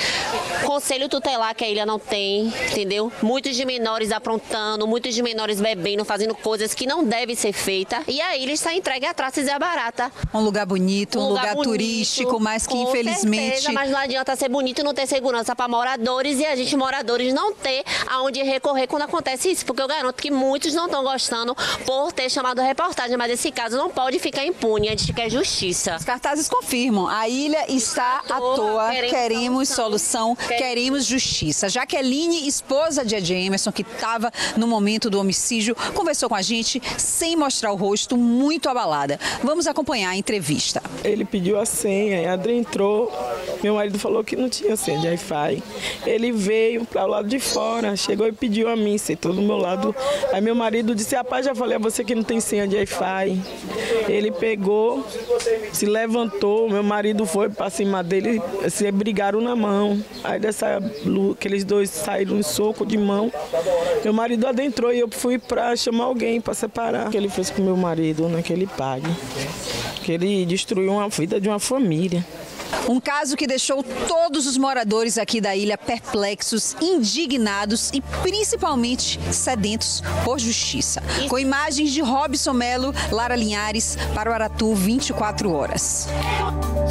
Conselho tutelar que a ilha não tem, entendeu? Muitos de menores aprontando, muitos de menores bebendo, fazendo coisas que não devem ser feitas. E a ilha está entregue a traça e Zé Barata. Um lugar bonito, um lugar turístico, mas que infelizmente... Certeza, mas não adianta ser bonito e não ter segurança para moradores e a gente, moradores, não ter aonde recorrer quando acontece isso. Porque eu garanto que muitos não estão gostando por ter chamado a reportagem, mas esse caso não pode ficar impune, a gente quer justiça. Os cartazes confirmam, a ilha está à toa, queremos solução, queremos justiça. Jaqueline, esposa de Ed Emerson, que estava no momento do homicídio, conversou com a gente sem mostrar o rosto, muito abalada. Vamos acompanhar a entrevista. Ele pediu a senha, e a Adri entrou, meu marido falou que não tinha senha de Wi-Fi. Ele veio para o lado de fora, chegou e pediu a mim, sentou do meu lado. Aí meu marido disse, rapaz, já falei a você que não tem senha de Wi-Fi. Ele pegou, se levantou, meu marido foi para cima dele, se brigaram na mão. Aí aqueles dois saíram em soco de mão. Meu marido adentrou e eu fui para chamar alguém para separar. O que ele fez com meu marido, né, que ele pague. Que ele destruiu a vida de uma família. Um caso que deixou todos os moradores aqui da ilha perplexos, indignados e principalmente sedentos por justiça. Com imagens de Robson Melo, Lara Linhares, para o Aratu 24 horas.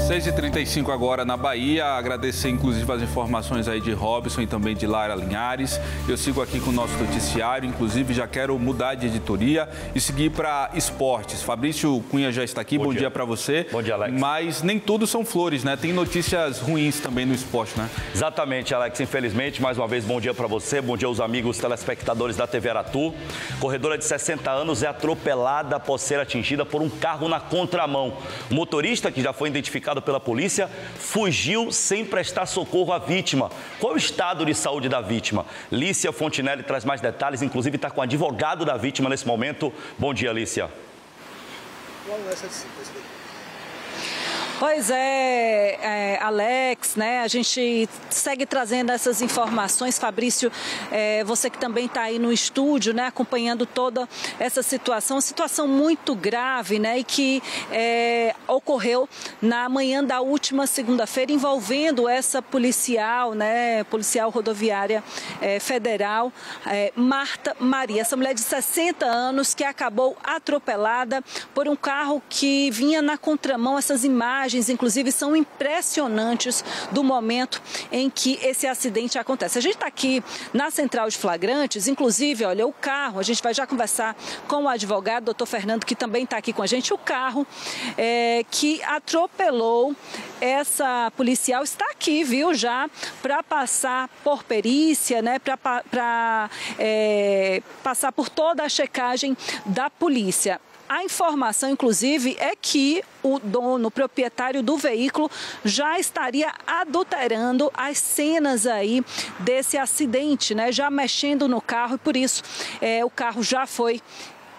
6h35 agora na Bahia. Agradecer inclusive as informações aí de Robson e também de Lara Linhares. Eu sigo aqui com o nosso noticiário, inclusive já quero mudar de editoria e seguir para esportes. Fabrício Cunha já está aqui, bom dia para você. Bom dia, Alex. Mas nem tudo são flores, né? Tem notícias ruins também no esporte, né? Exatamente, Alex. Infelizmente, mais uma vez, bom dia para você, bom dia aos amigos telespectadores da TV Aratu. Corredora de 60 anos é atropelada após ser atingida por um carro na contramão. O motorista, que já foi identificado pela polícia, fugiu sem prestar socorro à vítima. Qual é o estado de saúde da vítima? Lícia Fontinelli traz mais detalhes, inclusive está com o advogado da vítima nesse momento. Bom dia, Lícia. Pois é, Alex, né? A gente segue trazendo essas informações. Fabrício, você que também está aí no estúdio, né? Acompanhando toda essa situação, uma situação muito grave, né? E que ocorreu na manhã da última segunda-feira, envolvendo essa policial, né? Policial rodoviária federal, Marta Maria, essa mulher de 60 anos que acabou atropelada por um carro que vinha na contramão. Essas imagens, inclusive, são impressionantes do momento em que esse acidente acontece. A gente está aqui na central de flagrantes, inclusive, olha, o carro, a gente vai já conversar com o advogado, doutor Fernando, que também está aqui com a gente. O carro que atropelou essa policial está aqui, viu, já para passar por perícia, né, para passar por toda a checagem da polícia. A informação, inclusive, é que o dono, o proprietário do veículo, já estaria adulterando as cenas aí desse acidente, né? Já mexendo no carro, e por isso o carro já foi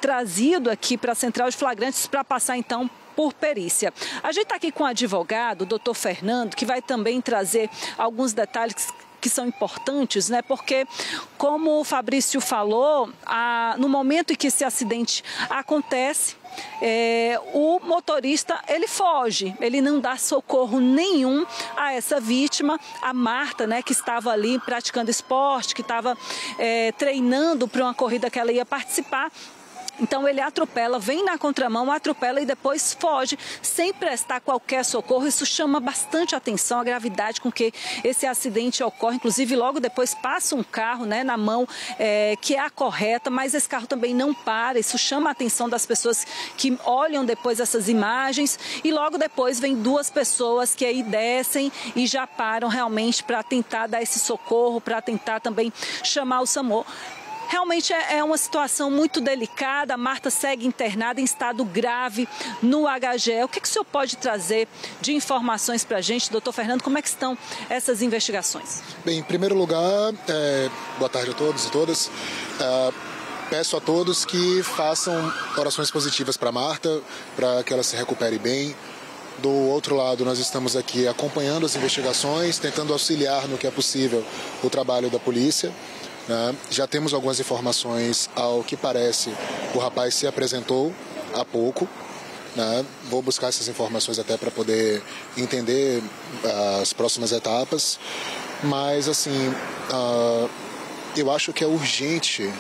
trazido aqui para a central de flagrantes para passar, então, por perícia. A gente está aqui com o advogado, o doutor Fernando, que vai também trazer alguns detalhes que são importantes, né? Porque, como o Fabrício falou, no momento em que esse acidente acontece, o motorista, ele foge, ele não dá socorro nenhum a essa vítima, a Marta, né, que estava ali praticando esporte, que estava treinando para uma corrida que ela ia participar. Então ele atropela, vem na contramão, atropela e depois foge sem prestar qualquer socorro. Isso chama bastante atenção, a gravidade com que esse acidente ocorre. Inclusive, logo depois passa um carro, né, na mão que é a correta, mas esse carro também não para. Isso chama a atenção das pessoas que olham depois essas imagens. E logo depois vem duas pessoas que aí descem e já param realmente para tentar dar esse socorro, para tentar também chamar o SAMU. Realmente é uma situação muito delicada. A Marta segue internada em estado grave no HGE. O que o senhor pode trazer de informações para a gente, doutor Fernando? Como é que estão essas investigações? Bem, em primeiro lugar, boa tarde a todos e todas. Peço a todos que façam orações positivas para Marta, para que ela se recupere bem. Do outro lado, nós estamos aqui acompanhando as investigações, tentando auxiliar no que é possível o trabalho da polícia. Já temos algumas informações, ao que parece, o rapaz se apresentou há pouco né? Vou buscar essas informações até para poder entender as próximas etapas, mas assim, eu acho que é urgente,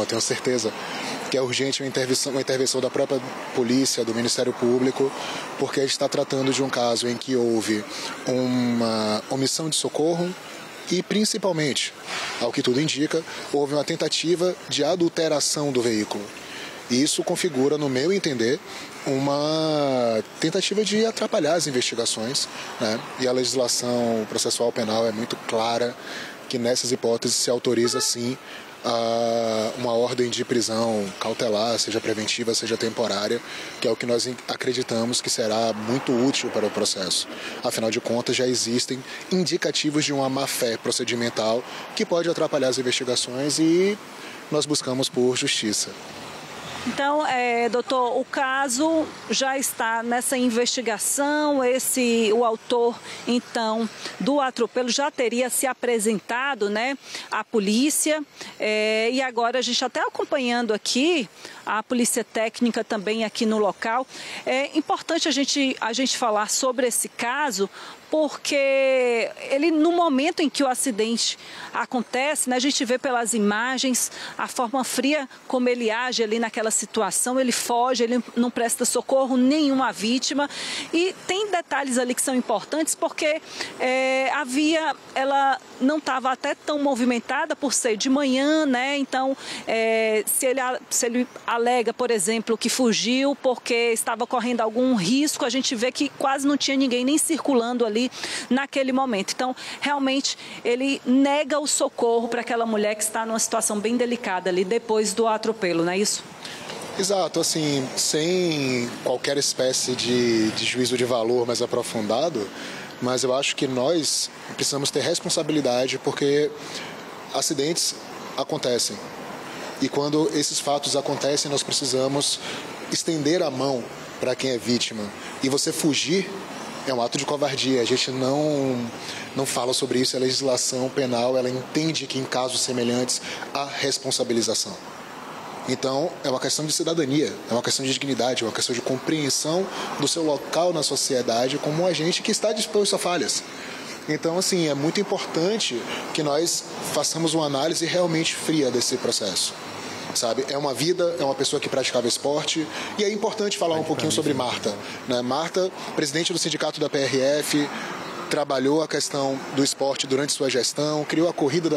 tenho certeza, que é urgente uma intervenção da própria polícia, do Ministério Público, porque a gente está tratando de um caso em que houve uma omissão de socorro e, principalmente, ao que tudo indica, houve uma tentativa de adulteração do veículo. E isso configura, no meu entender, uma tentativa de atrapalhar as investigações, né? E a legislação processual penal é muito clara que nessas hipóteses se autoriza, sim, uma ordem de prisão cautelar, seja preventiva, seja temporária, que é o que nós acreditamos que será muito útil para o processo. Afinal de contas, já existem indicativos de uma má-fé procedimental que pode atrapalhar as investigações e nós buscamos por justiça. Então, doutor, o caso já está nessa investigação, o autor, então, do atropelo já teria se apresentado, né, à polícia, e agora a gente até acompanhando aqui, a polícia técnica também aqui no local. É importante a gente falar sobre esse caso, porque ele, no momento em que o acidente acontece, né, a gente vê pelas imagens a forma fria como ele age ali naquela situação, ele foge, ele não presta socorro nenhum à vítima. E tem detalhes ali que são importantes, porque a via ela não estava até tão movimentada por ser de manhã, né? Então, se ele alega, por exemplo, que fugiu porque estava correndo algum risco, a gente vê que quase não tinha ninguém nem circulando ali naquele momento. Então, realmente, ele nega o socorro para aquela mulher que está numa situação bem delicada ali depois do atropelo, não é isso? Exato, assim, sem qualquer espécie de juízo de valor mais aprofundado, mas eu acho que nós precisamos ter responsabilidade, porque acidentes acontecem. E quando esses fatos acontecem, nós precisamos estender a mão para quem é vítima. E você fugir é um ato de covardia. A gente não fala sobre isso. A legislação penal, ela entende que em casos semelhantes há responsabilização. Então, é uma questão de cidadania, é uma questão de dignidade, é uma questão de compreensão do seu local na sociedade como um agente que está disposto a falhas. Então, assim, é muito importante que nós façamos uma análise realmente fria desse processo. Sabe? É uma vida, é uma pessoa que praticava esporte, e é importante falar um pouquinho sobre Marta, né? Marta, presidente do sindicato da PRF, trabalhou a questão do esporte durante sua gestão, criou a corrida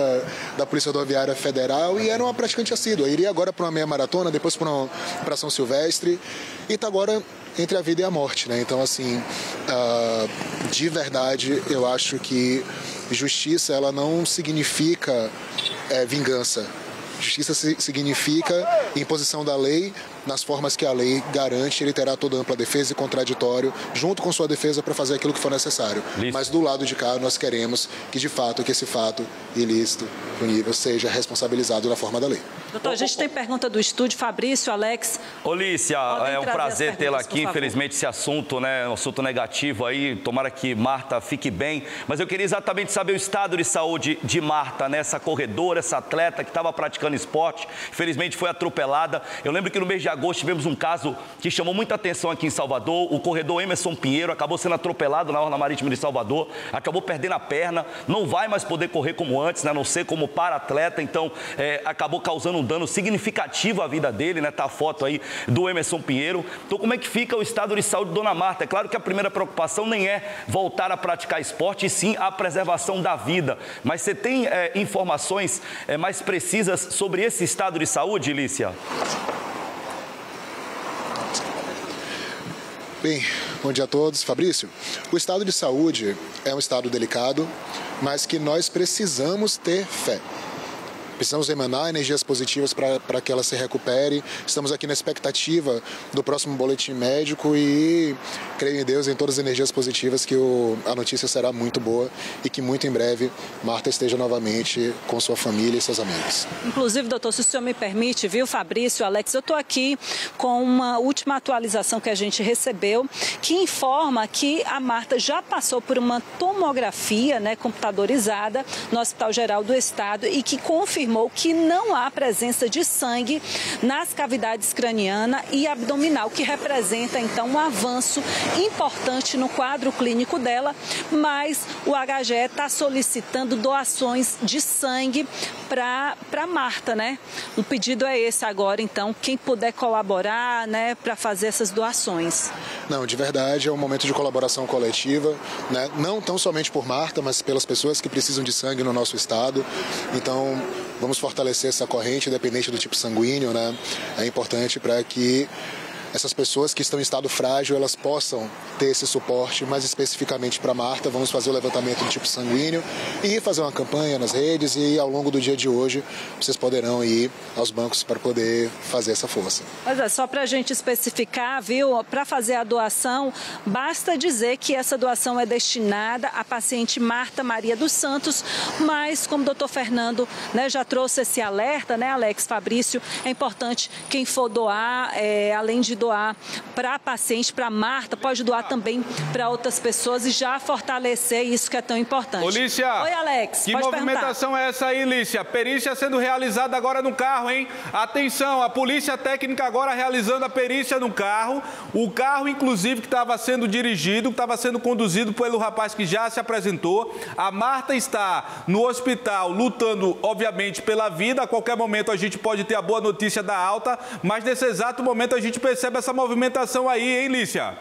da Polícia Rodoviária Federal e era uma praticante assídua. Iria agora para uma meia maratona, depois para São Silvestre, e está agora entre a vida e a morte, né? Então, assim, de verdade, eu acho que justiça, ela não significa vingança. Justiça significa imposição da lei nas formas que a lei garante. Ele terá toda ampla defesa e contraditório junto com sua defesa para fazer aquilo que for necessário. Mas do lado de cá nós queremos que de fato que esse fato ilícito punível seja responsabilizado na forma da lei. Doutor, a gente tem pergunta do estúdio, Fabrício, Alex. Ô, Lícia, é um prazer tê-la aqui. Infelizmente esse assunto, né, um assunto negativo aí, tomara que Marta fique bem. Mas eu queria exatamente saber o estado de saúde de Marta, né, essa corredora, essa atleta que estava praticando esporte, infelizmente foi atropelada. Eu lembro que no mês de agosto tivemos um caso que chamou muita atenção aqui em Salvador. O corredor Emerson Pinheiro acabou sendo atropelado na Orla Marítima de Salvador, acabou perdendo a perna, não vai mais poder correr como antes, né, a não ser como para-atleta, então acabou causando um dano significativo à vida dele, né? Tá a foto aí do Emerson Pinheiro. Então, como é que fica o estado de saúde de Dona Marta? É claro que a primeira preocupação nem é voltar a praticar esporte, e sim a preservação da vida. Mas você tem informações mais precisas sobre esse estado de saúde, Lícia? Bem, bom dia a todos. Fabrício, o estado de saúde é um estado delicado, mas que nós precisamos ter fé. Precisamos emanar energias positivas para que ela se recupere. Estamos aqui na expectativa do próximo boletim médico e creio em Deus, em todas as energias positivas, que a notícia será muito boa e que muito em breve Marta esteja novamente com sua família e seus amigos. Inclusive, doutor, se o senhor me permite, viu, Fabrício, Alex, eu estou aqui com uma última atualização que a gente recebeu, que informa que a Marta já passou por uma tomografia, né, computadorizada no Hospital Geral do Estado e que confirmou afirmou que não há presença de sangue nas cavidades craniana e abdominal, que representa então um avanço importante no quadro clínico dela, mas o HGE está solicitando doações de sangue para Marta, né? O pedido é esse agora, então, quem puder colaborar, né, para fazer essas doações. Não, de verdade, é um momento de colaboração coletiva, né? Não tão somente por Marta, mas pelas pessoas que precisam de sangue no nosso estado. Então, vamos fortalecer essa corrente, independente do tipo sanguíneo, né? É importante para que essas pessoas que estão em estado frágil, elas possam ter esse suporte, mais especificamente para Marta. Vamos fazer o levantamento do tipo sanguíneo e fazer uma campanha nas redes, e ao longo do dia de hoje vocês poderão ir aos bancos para poder fazer essa força. Mas é só para a gente especificar, viu? Para fazer a doação, basta dizer que essa doação é destinada à paciente Marta Maria dos Santos, mas como o doutor Fernando, né, já trouxe esse alerta, né, Alex, Fabrício, é importante quem for doar, além de doar para a paciente, para Marta, pode doar também para outras pessoas e já fortalecer isso que é tão importante. Ô, Lícia. Oi, Alex. Que movimentação é essa aí, Lícia? Perícia sendo realizada agora no carro, hein? Atenção, a polícia técnica agora realizando a perícia no carro. O carro, inclusive, que estava sendo dirigido, que estava sendo conduzido pelo rapaz que já se apresentou. A Marta está no hospital lutando, obviamente, pela vida. A qualquer momento a gente pode ter a boa notícia da alta, mas nesse exato momento a gente percebe essa movimentação aí, hein, Lícia?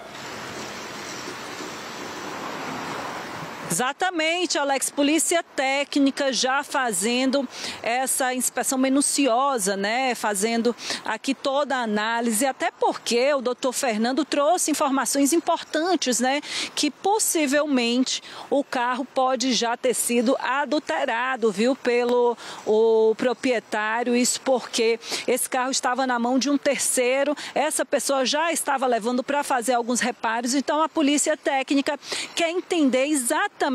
Exatamente, Alex. Polícia técnica já fazendo essa inspeção minuciosa, né? Fazendo aqui toda a análise, até porque o doutor Fernando trouxe informações importantes, né? Que possivelmente o carro pode já ter sido adulterado, viu? Pelo o proprietário, isso porque esse carro estava na mão de um terceiro, essa pessoa já estava levando para fazer alguns reparos, então a polícia técnica quer entender exatamente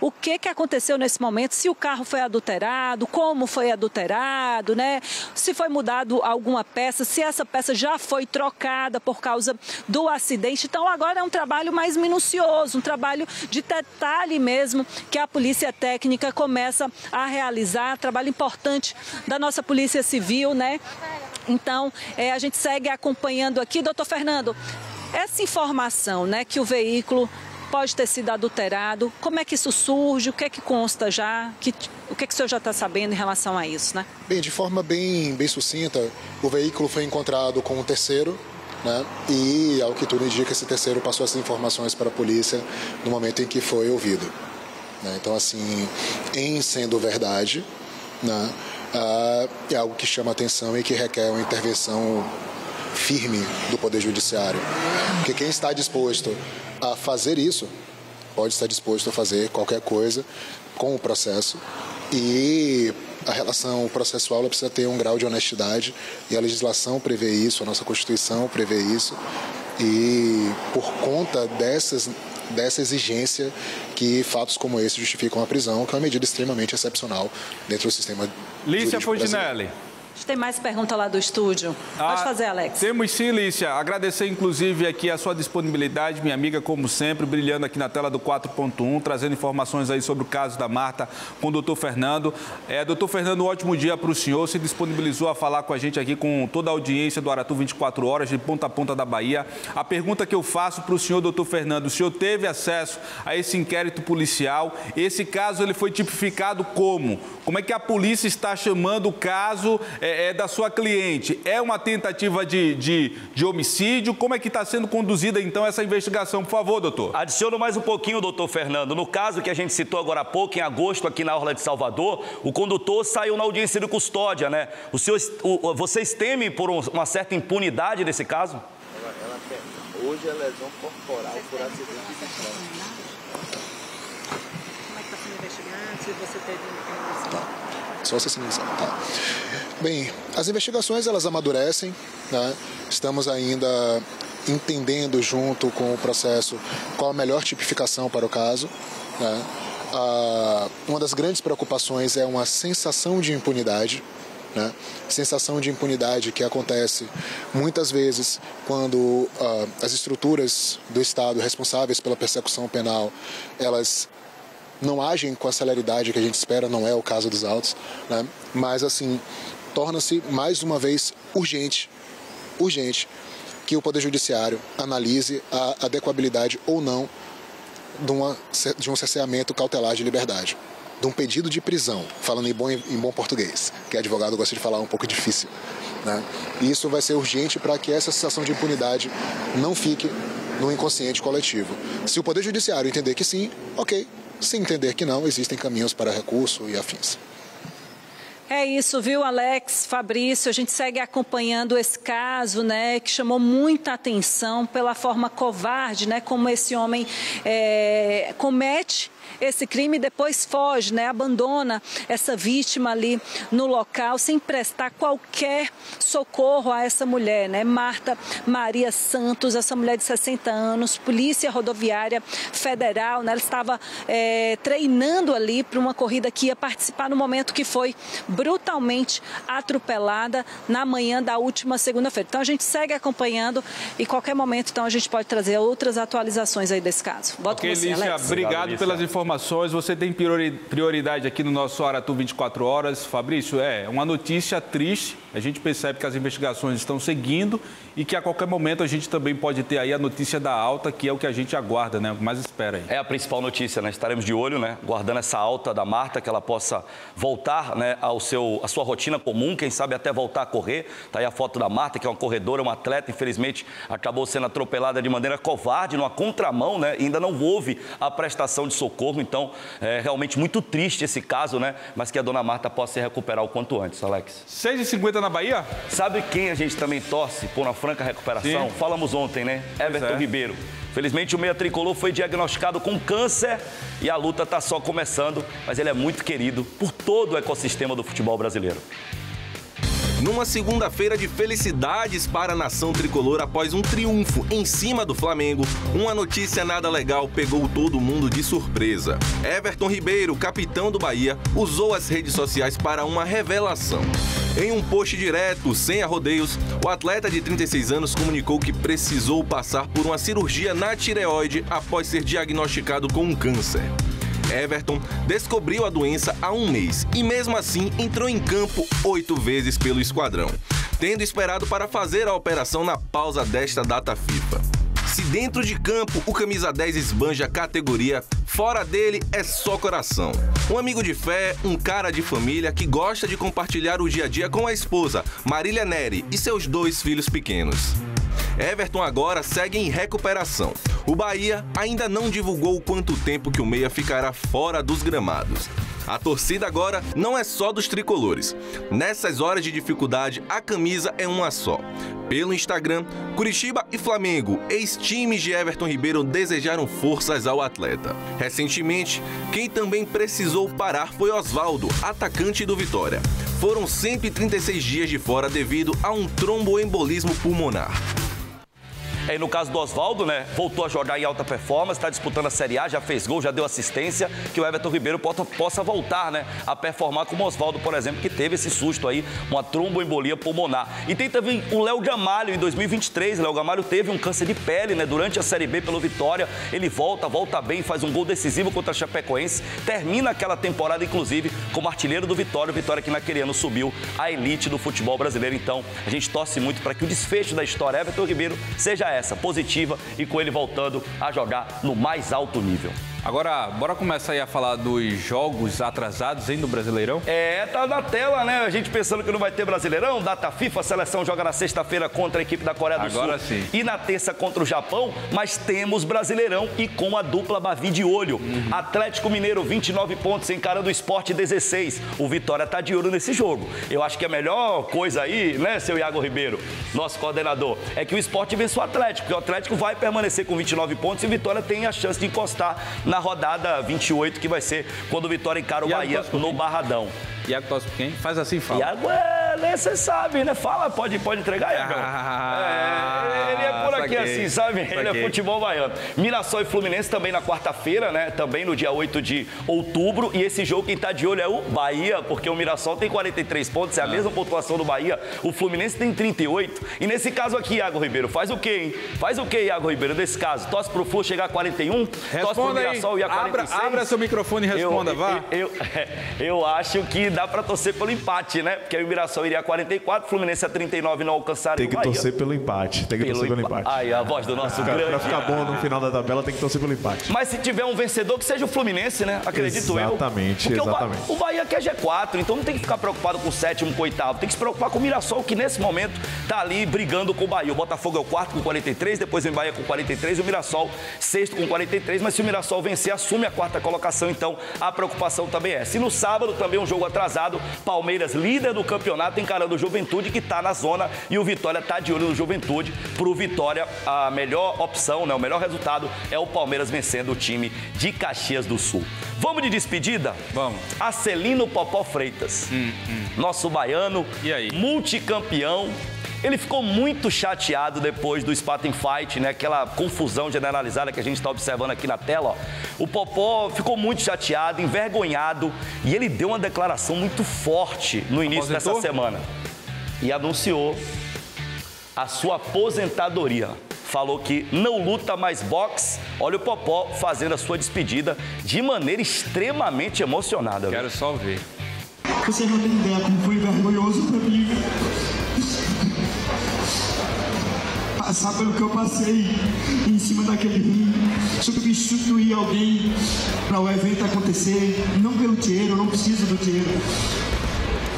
o que aconteceu nesse momento, se o carro foi adulterado, como foi adulterado, né? Se foi mudado alguma peça, se essa peça já foi trocada por causa do acidente. Então agora é um trabalho mais minucioso, um trabalho de detalhe mesmo que a polícia técnica começa a realizar, trabalho importante da nossa polícia civil, né? Então a gente segue acompanhando aqui, doutor Fernando, essa informação, né, que o veículo pode ter sido adulterado, como é que isso surge, o que é que consta já, o que é que o senhor já está sabendo em relação a isso, né? Bem, de forma bem sucinta, o veículo foi encontrado com um terceiro, né? E, ao que tudo indica, esse terceiro passou essas informações para a polícia no momento em que foi ouvido, né? Então, assim, em sendo verdade, né, é algo que chama atenção e que requer uma intervenção firme do Poder Judiciário. Porque quem está disposto a fazer isso pode estar disposto a fazer qualquer coisa com o processo, e a relação processual ela precisa ter um grau de honestidade, e a legislação prevê isso, a nossa Constituição prevê isso, e por conta dessa exigência que fatos como esse justificam a prisão, que é uma medida extremamente excepcional dentro do sistema Lícia jurídico brasileiro. Fontinelli. Tem mais pergunta lá do estúdio? Pode fazer, Alex. Temos sim, Lícia. Agradecer, inclusive, aqui a sua disponibilidade, minha amiga, como sempre, brilhando aqui na tela do 4.1, trazendo informações aí sobre o caso da Marta com o doutor Fernando. Doutor Fernando, um ótimo dia para o senhor. Se disponibilizou a falar com a gente aqui, com toda a audiência do Aratu 24 horas, de ponta a ponta da Bahia. A pergunta que eu faço para o senhor, doutor Fernando, o senhor teve acesso a esse inquérito policial? Esse caso, ele foi tipificado como? Como é que a polícia está chamando o caso da sua cliente? É uma tentativa de homicídio? Como é que está sendo conduzida, então, essa investigação? Por favor, doutor. Adiciono mais um pouquinho, doutor Fernando. No caso que a gente citou agora há pouco, em agosto, aqui na Orla de Salvador, o condutor saiu na audiência de custódia, né? Vocês temem por uma certa impunidade desse caso? Hoje é lesão corporal por acidente de trânsito. Como é que está sendo investigado? Se você teve Só se sinalizar. Tá. Bem, as investigações elas amadurecem, né? Estamos ainda entendendo junto com o processo qual a melhor tipificação para o caso, né? Uma das grandes preocupações é uma sensação de impunidade, né? Sensação de impunidade que acontece muitas vezes quando as estruturas do Estado responsáveis pela persecução penal, elas não agem com a celeridade que a gente espera, não é o caso dos autos, né? Mas assim, torna-se mais uma vez urgente que o Poder Judiciário analise a adequabilidade ou não de um cerceamento cautelar de liberdade, de um pedido de prisão, falando em bom português, que advogado gosta de falar um pouco difícil, né? E isso vai ser urgente para que essa sensação de impunidade não fique no inconsciente coletivo. Se o Poder Judiciário entender que sim, ok. Se entender que não, existem caminhos para recurso e afins. É isso, viu, Alex, Fabrício? A gente segue acompanhando esse caso, né, que chamou muita atenção pela forma covarde, né, como esse homem comete esse crime e depois foge, né, abandona essa vítima ali no local sem prestar qualquer socorro a essa mulher, né? Marta Maria Santos, essa mulher de 60 anos, Polícia Rodoviária Federal, né? Ela estava treinando ali para uma corrida que ia participar no momento que foi brutalmente atropelada na manhã da última segunda-feira. Então a gente segue acompanhando e qualquer momento então a gente pode trazer outras atualizações aí desse caso. Volto com você, Lícia, Alex. obrigado pelas informações. Você tem prioridade aqui no nosso Aratu 24 Horas. Fabrício, é uma notícia triste. A gente percebe que as investigações estão seguindo e que a qualquer momento a gente também pode ter aí a notícia da alta, que é o que a gente aguarda, né? O que mais espera aí. É a principal notícia, né? Estaremos de olho, né? Guardando essa alta da Marta, que ela possa voltar, né, à sua rotina comum, quem sabe até voltar a correr. Tá aí a foto da Marta, que é uma corredora, uma atleta, infelizmente acabou sendo atropelada de maneira covarde, numa contramão, né? E ainda não houve a prestação de socorro, então é realmente muito triste esse caso, né? Mas que a dona Marta possa se recuperar o quanto antes, Alex. 6h50 na Bahia? Sabe quem a gente também torce por uma franca recuperação? Sim. Falamos ontem, né? Everton Ribeiro. Felizmente o meia tricolor foi diagnosticado com câncer e a luta está só começando, mas ele é muito querido por todo o ecossistema do futebol brasileiro. Numa segunda-feira de felicidades para a nação tricolor após um triunfo em cima do Flamengo, uma notícia nada legal pegou todo mundo de surpresa. Everton Ribeiro, capitão do Bahia, usou as redes sociais para uma revelação. Em um post direto, sem arrodeios, o atleta de 36 anos comunicou que precisou passar por uma cirurgia na tireoide após ser diagnosticado com um câncer. Everton descobriu a doença há um mês e, mesmo assim, entrou em campo 8 vezes pelo esquadrão, tendo esperado para fazer a operação na pausa desta data FIFA. Se dentro de campo o camisa 10 esbanja a categoria, fora dele é só coração. Um amigo de fé, um cara de família que gosta de compartilhar o dia a dia com a esposa, Marília Neri, e seus 2 filhos pequenos. Everton agora segue em recuperação. O Bahia ainda não divulgou o quanto tempo que o meia ficará fora dos gramados. A torcida agora não é só dos tricolores. Nessas horas de dificuldade, a camisa é uma só. Pelo Instagram, Curitiba e Flamengo, ex-times de Everton Ribeiro, desejaram forças ao atleta. Recentemente, quem também precisou parar foi Osvaldo, atacante do Vitória. Foram 136 dias de fora devido a um tromboembolismo pulmonar. E no caso do Osvaldo, né, voltou a jogar em alta performance, está disputando a Série A, já fez gol, já deu assistência, que o Everton Ribeiro possa voltar, né, a performar como o Osvaldo, por exemplo, que teve esse susto aí, uma tromboembolia pulmonar. E tem também o Léo Gamalho, em 2023, o Léo Gamalho teve um câncer de pele, né, durante a Série B pelo Vitória, ele volta bem, faz um gol decisivo contra a Chapecoense, termina aquela temporada, inclusive, como artilheiro do Vitória, o Vitória que naquele ano subiu à elite do futebol brasileiro. Então, a gente torce muito para que o desfecho da história Everton Ribeiro seja essa, positiva, e com ele voltando a jogar no mais alto nível. Agora, bora começar aí a falar dos jogos atrasados, hein, do Brasileirão? Tá na tela, né? A gente pensando que não vai ter Brasileirão, data FIFA, a seleção joga na sexta-feira contra a equipe da Coreia do Sul. Agora sim. E na terça contra o Japão, mas temos Brasileirão e com a dupla Bavi de olho. Atlético Mineiro, 29 pontos, encarando o Sport 16. O Vitória tá de olho nesse jogo. Eu acho que a melhor coisa aí, né, seu Iago Ribeiro, nosso coordenador, é que o Sport vença o Atlético, porque o Atlético vai permanecer com 29 pontos e o Vitória tem a chance de encostar na rodada 28, que vai ser quando o Vitória encara o Bahia no Barradão. Iago torce por quem? Faz assim, fala. Iago, você sabe, né? Fala, pode entregar, Iago. Ele é por porque assim, sabe, ele é futebol baiano. Mirassol e Fluminense também na quarta-feira, né? Também no dia 8 de outubro. E esse jogo, quem tá de olho é o Bahia, porque o Mirassol tem 43 pontos, é a mesma pontuação do Bahia. O Fluminense tem 38. E nesse caso aqui, Iago Ribeiro, faz o quê, hein? Faz o quê, Iago Ribeiro, nesse caso? Torce pro Flu chegar a 41? Torce pro Mirassol e a 46? Abra seu microfone e responda, vá. Eu acho que dá pra torcer pelo empate, né? Porque aí o Mirassol iria a 44, o Fluminense a 39 não alcançaria o Bahia. Tem que torcer pelo empate. Tem que torcer pelo empate. Aí, a voz do nosso grande. Pra ficar bom no final da tabela, tem que torcer pelo empate. Mas se tiver um vencedor, que seja o Fluminense, né? Acredito eu. Exatamente. O Bahia quer G4, então não tem que ficar preocupado com o sétimo, com o oitavo. Tem que se preocupar com o Mirassol, que nesse momento tá ali brigando com o Bahia. O Botafogo é o quarto com 43, depois vem o Bahia com 43 e o Mirassol sexto com 43. Mas se o Mirassol vencer, assume a quarta colocação, então a preocupação também é. Se no sábado também um jogo atrasado, Palmeiras, líder do campeonato, encarando o Juventude, que tá na zona, e o Vitória tá de olho no Juventude. Pro Vitória, a melhor opção, né? O melhor resultado é o Palmeiras vencendo o time de Caxias do Sul. Vamos de despedida? Vamos. Acelino Popó Freitas, nosso baiano, multicampeão. Ele ficou muito chateado depois do Spartan Fight, né? Aquela confusão generalizada que a gente está observando aqui na tela, ó. O Popó ficou muito chateado, envergonhado, e ele deu uma declaração muito forte no início dessa semana. E anunciou a sua aposentadoria. Falou que não luta mais boxe. Olha o Popó fazendo a sua despedida de maneira extremamente emocionada. Quero só ver. Você não tem ideia como foi vergonhoso pra mim. Passar pelo que eu passei em cima daquele ringue, substituir alguém para o evento acontecer, não pelo dinheiro, eu não preciso do dinheiro.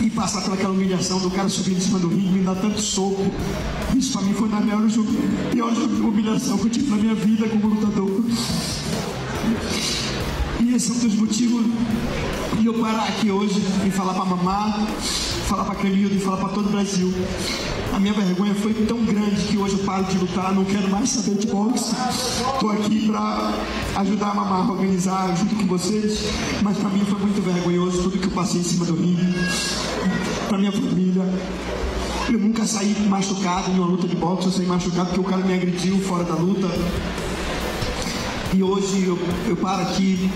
E passar pelaquela humilhação do cara subindo em cima do ringue, me dar tanto soco. Isso para mim foi na pior humilhação que eu tive na minha vida como lutador. E esse é um dos motivos de eu parar aqui hoje e falar para mamar, falar para Clemildo e falar para todo o Brasil. A minha vergonha foi tão grande que hoje eu paro de lutar, não quero mais saber de boxe. Estou aqui para ajudar a mamar, organizar junto com vocês, mas para mim foi muito vergonhoso tudo que eu passei em cima do ringue, para minha família. Eu nunca saí machucado em uma luta de boxe, eu saí machucado porque o cara me agrediu fora da luta. E hoje eu paro aqui,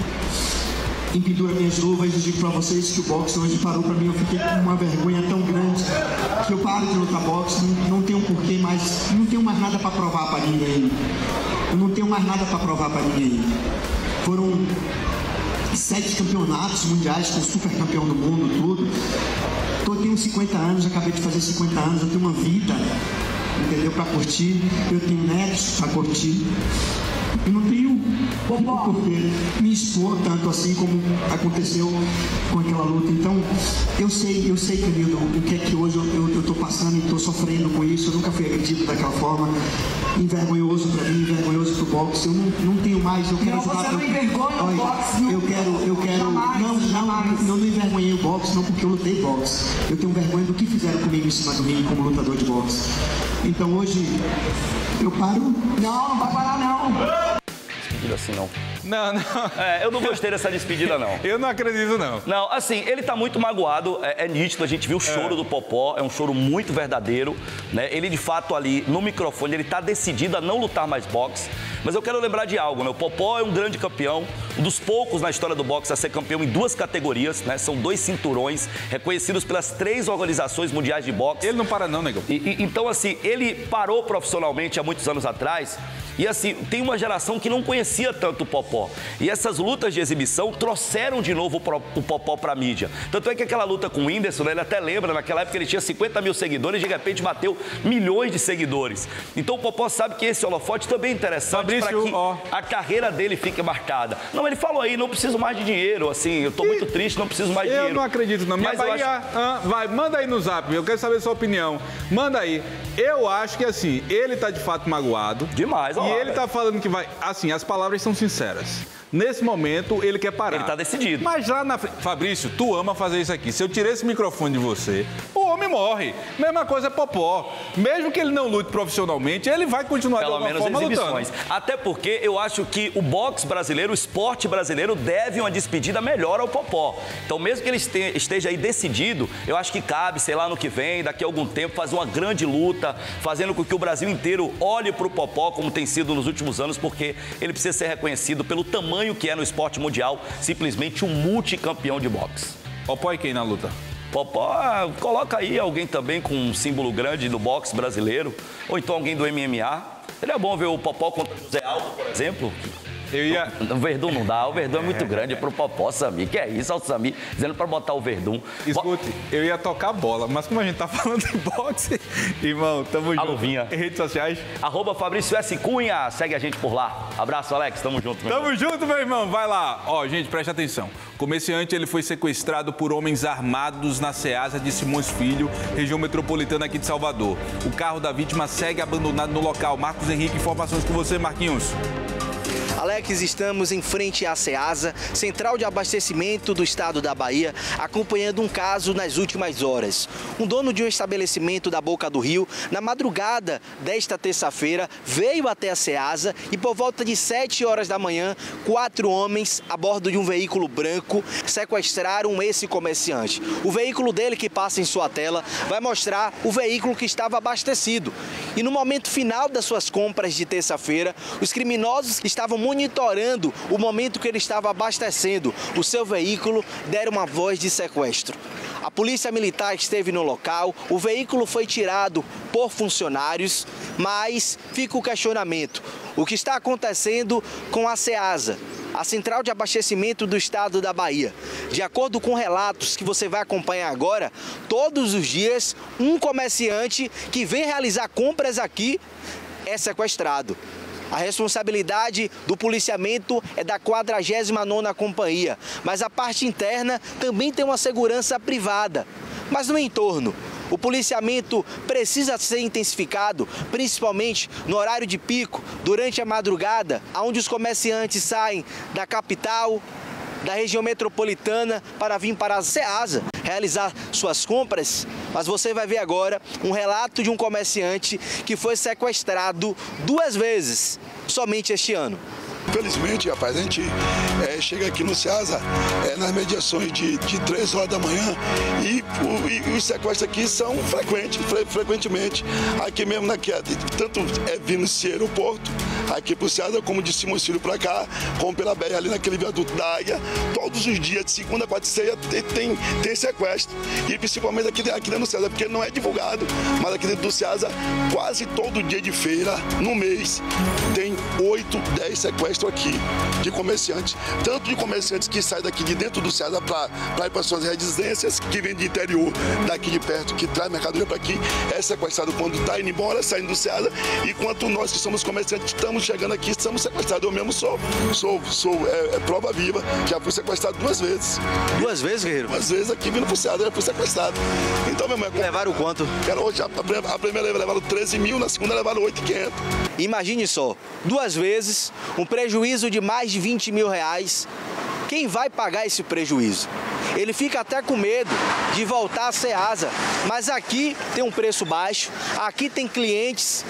empenduro minhas luvas e digo para vocês que o boxe hoje parou para mim. Eu fiquei com uma vergonha tão grande que eu paro de lutar boxe, não tenho porquê mais, não tenho mais nada para provar para ninguém. Eu não tenho mais nada para provar para ninguém. Foram 7 campeonatos mundiais com super campeão do mundo, tudo. Eu tenho 50 anos, acabei de fazer 50 anos, eu tenho uma vida, entendeu, para curtir, eu tenho netos para curtir. Eu não tenho porquê me expor tanto assim como aconteceu com aquela luta. Então, eu sei, querido, o que é que hoje eu estou passando e estou sofrendo com isso. Eu nunca fui agredido daquela forma. Envergonhoso para mim, envergonhoso para o boxe. Eu não tenho mais, eu quero ajudar. Não me envergonhei o boxe, não porque eu lutei boxe. Eu tenho vergonha do que fizeram comigo em cima do ringue como lutador de boxe. Então hoje eu paro. Não vai parar não. Despedida assim não. Não. Eu não gostei dessa despedida, não. Eu não acredito, não. Não, assim, ele tá muito magoado, é nítido, a gente viu o choro do Popó, é um choro muito verdadeiro, né? Ele, de fato, ali, no microfone, ele tá decidido a não lutar mais boxe. Mas eu quero lembrar de algo, né? O Popó é um grande campeão, um dos poucos na história do boxe a ser campeão em 2 categorias, né? São 2 cinturões, reconhecidos pelas 3 organizações mundiais de boxe. Ele não para não, negão. Então, assim, ele parou profissionalmente há muitos anos atrás. E assim, tem uma geração que não conhecia tanto o Popó. E essas lutas de exibição trouxeram de novo o Popó pra mídia. Tanto é que aquela luta com o Whindersson, né, ele até lembra, naquela época ele tinha 50 mil seguidores e de repente bateu milhões de seguidores. Então o Popó sabe que esse holofote também é interessante para que a carreira dele fique marcada. Não, ele falou aí, não preciso mais de dinheiro, assim, eu tô muito triste, não preciso mais de dinheiro. Eu não acredito não. Minha Bahia, vai, manda aí no zap, eu quero saber a sua opinião. Manda aí. Eu acho que assim, ele tá de fato magoado. Demais, ó. E ele tá falando que vai... Assim, as palavras são sinceras. Nesse momento, ele quer parar. Ele tá decidido. Mas lá na frente... Fabrício, tu ama fazer isso aqui. Se eu tirar esse microfone de você, o homem morre. Mesma coisa é Popó. Mesmo que ele não lute profissionalmente, ele vai continuar pelo de alguma menos forma exibições. lutando. Até porque eu acho que o boxe brasileiro, o esporte brasileiro, deve uma despedida melhor ao Popó. Então, mesmo que ele esteja aí decidido, eu acho que cabe, sei lá, no que vem, daqui a algum tempo, fazer uma grande luta, fazendo com que o Brasil inteiro olhe para o Popó, como tem sido nos últimos anos, porque ele precisa ser reconhecido pelo tamanho que é no esporte mundial, simplesmente um multicampeão de boxe. Popó e quem na luta? Popó, coloca aí alguém também com um símbolo grande do boxe brasileiro, ou então alguém do MMA. Seria bom ver o Popó contra o Zé Aldo, por exemplo. O Verdun não dá, o Verdun é muito grande pro Popó, Samir. Que é isso, o Samir dizendo pra botar o Verdun. Escute, eu ia tocar bola, mas como a gente tá falando de boxe, irmão, tamo junto. Luvinha. Em redes sociais. @Fabrício S. Cunha, segue a gente por lá. Abraço, Alex, tamo junto, meu Tamo irmão. junto, meu irmão, vai lá. Ó, gente, preste atenção. O comerciante, ele foi sequestrado por homens armados na Ceasa de Simões Filho, região metropolitana aqui de Salvador. O carro da vítima segue abandonado no local. Marcos Henrique, informações com você, Marquinhos. Alex, estamos em frente à Ceasa, central de abastecimento do estado da Bahia, acompanhando um caso nas últimas horas. Um dono de um estabelecimento da Boca do Rio, na madrugada desta terça-feira, veio até a Ceasa e por volta de 7 horas da manhã, 4 homens a bordo de um veículo branco sequestraram esse comerciante. O veículo dele, que passa em sua tela, vai mostrar o veículo que estava abastecido. E no momento final das suas compras de terça-feira, os criminosos estavam monitorando o momento que ele estava abastecendo o seu veículo, deram uma voz de sequestro. A polícia militar esteve no local, o veículo foi tirado por funcionários, mas fica o questionamento. O que está acontecendo com a Ceasa, a central de abastecimento do estado da Bahia? De acordo com relatos que você vai acompanhar agora, todos os dias um comerciante que vem realizar compras aqui é sequestrado. A responsabilidade do policiamento é da 49ª Companhia, mas a parte interna também tem uma segurança privada. Mas no entorno, o policiamento precisa ser intensificado, principalmente no horário de pico, durante a madrugada, onde os comerciantes saem da capital, da região metropolitana para vir para a Ceasa realizar suas compras. Mas você vai ver agora um relato de um comerciante que foi sequestrado 2 vezes somente este ano. Infelizmente, rapaz, a gente chega aqui no Ceasa nas mediações de 3 horas da manhã e os sequestros aqui são frequentemente. Aqui mesmo, tanto vindo desse aeroporto, aqui pro Ceasa, como de Simões Filho para cá, como pela BR ali naquele viaduto da Águia, todos os dias, de segunda, quarta e sexta, tem sequestro. E principalmente aqui dentro do Ceasa, porque não é divulgado, mas aqui dentro do Ceasa, quase todo dia de feira, no mês, tem 8, 10 sequestros aqui de comerciantes, tanto de comerciantes que saem daqui de dentro do Ceasa para ir para suas residências, que vem de interior, daqui de perto, que traz mercadoria para aqui, é sequestrado quando está indo embora, saindo do Ceasa, e quanto nós que somos comerciantes estamos chegando aqui, estamos sequestrados. Eu mesmo sou prova viva, já fui sequestrado 2 vezes. 2 vezes, guerreiro? 2 vezes aqui vindo pro Ceasa, já fui sequestrado. Então, meu irmão... Levaram quanto? A primeira levaram 13 mil, na segunda levaram 8.500. Imagine só, 2 vezes, um prejuízo de mais de 20 mil reais. Quem vai pagar esse prejuízo? Ele fica até com medo de voltar à Ceasa, mas aqui tem um preço baixo, aqui tem clientes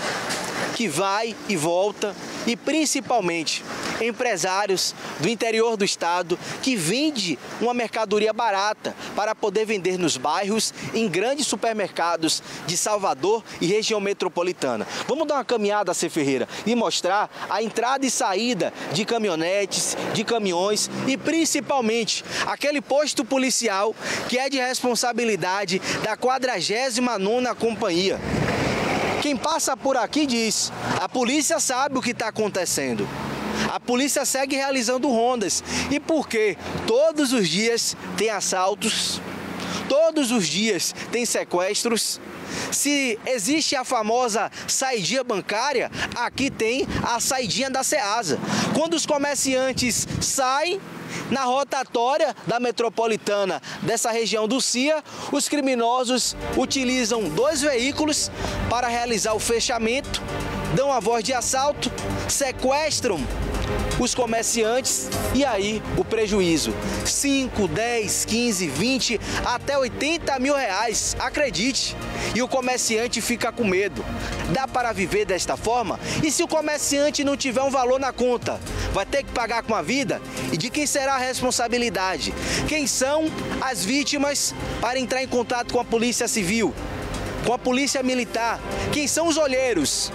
que vai e volta, e principalmente empresários do interior do estado que vendem uma mercadoria barata para poder vender nos bairros, em grandes supermercados de Salvador e região metropolitana. Vamos dar uma caminhada, C. Ferreira, e mostrar a entrada e saída de caminhonetes, de caminhões e principalmente aquele posto policial que é de responsabilidade da 49ª Companhia. Quem passa por aqui diz, a polícia sabe o que está acontecendo. A polícia segue realizando rondas. E por quê? Todos os dias tem assaltos, todos os dias tem sequestros. Se existe a famosa saidinha bancária, aqui tem a saidinha da Ceasa. Quando os comerciantes saem na rotatória da metropolitana dessa região do CIA, os criminosos utilizam 2 veículos para realizar o fechamento, dão a voz de assalto, sequestram os comerciantes e aí o prejuízo. 5, 10, 15, 20, até 80 mil reais, acredite. E o comerciante fica com medo. Dá para viver desta forma? E se o comerciante não tiver um valor na conta? Vai ter que pagar com a vida? E de quem será a responsabilidade? Quem são as vítimas para entrar em contato com a Polícia Civil? Com a Polícia Militar? Quem são os olheiros?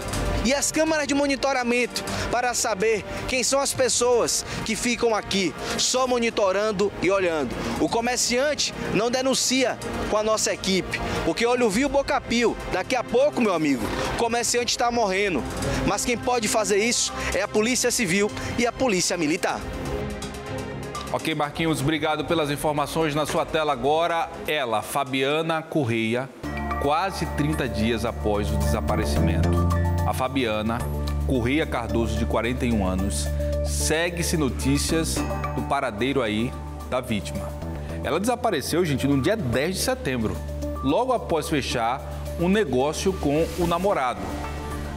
E as câmaras de monitoramento para saber quem são as pessoas que ficam aqui só monitorando e olhando. O comerciante não denuncia com a nossa equipe, porque olho viu, boca pio. Daqui a pouco, meu amigo, o comerciante está morrendo. Mas quem pode fazer isso é a Polícia Civil e a Polícia Militar. Ok, Marquinhos, obrigado pelas informações. Na sua tela agora, ela, Fabiana Correia, quase 30 dias após o desaparecimento. A Fabiana Correia Cardoso, de 41 anos, segue-se notícias do paradeiro aí da vítima. Ela desapareceu, gente, no dia 10 de setembro, logo após fechar um negócio com o namorado.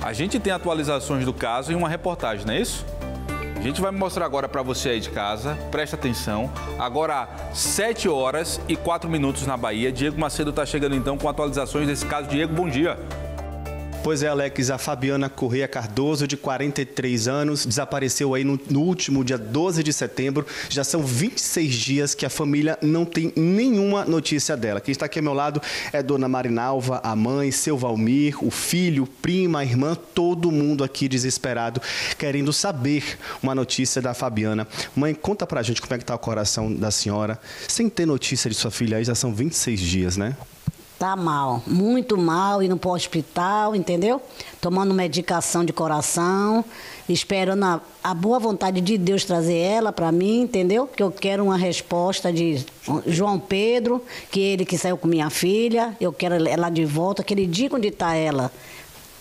A gente tem atualizações do caso em uma reportagem, não é isso? A gente vai mostrar agora para você aí de casa, presta atenção. Agora, 7 horas e 4 minutos na Bahia. Diego Macedo está chegando então com atualizações desse caso. Diego, bom dia. Pois é, Alex, a Fabiana Correia Cardoso, de 43 anos, desapareceu aí no último dia 12 de setembro. Já são 26 dias que a família não tem nenhuma notícia dela. Quem está aqui ao meu lado é Dona Marinalva, a mãe, seu Valmir, o filho, prima, a irmã, todo mundo aqui desesperado, querendo saber uma notícia da Fabiana. Mãe, conta pra gente como é que tá o coração da senhora, sem ter notícia de sua filha aí, já são 26 dias, né? Tá mal, muito mal, indo para o hospital, entendeu? Tomando medicação de coração, esperando a boa vontade de Deus trazer ela para mim, entendeu? Que eu quero uma resposta de João Pedro, que ele que saiu com minha filha, eu quero ela de volta, que ele diga onde está ela.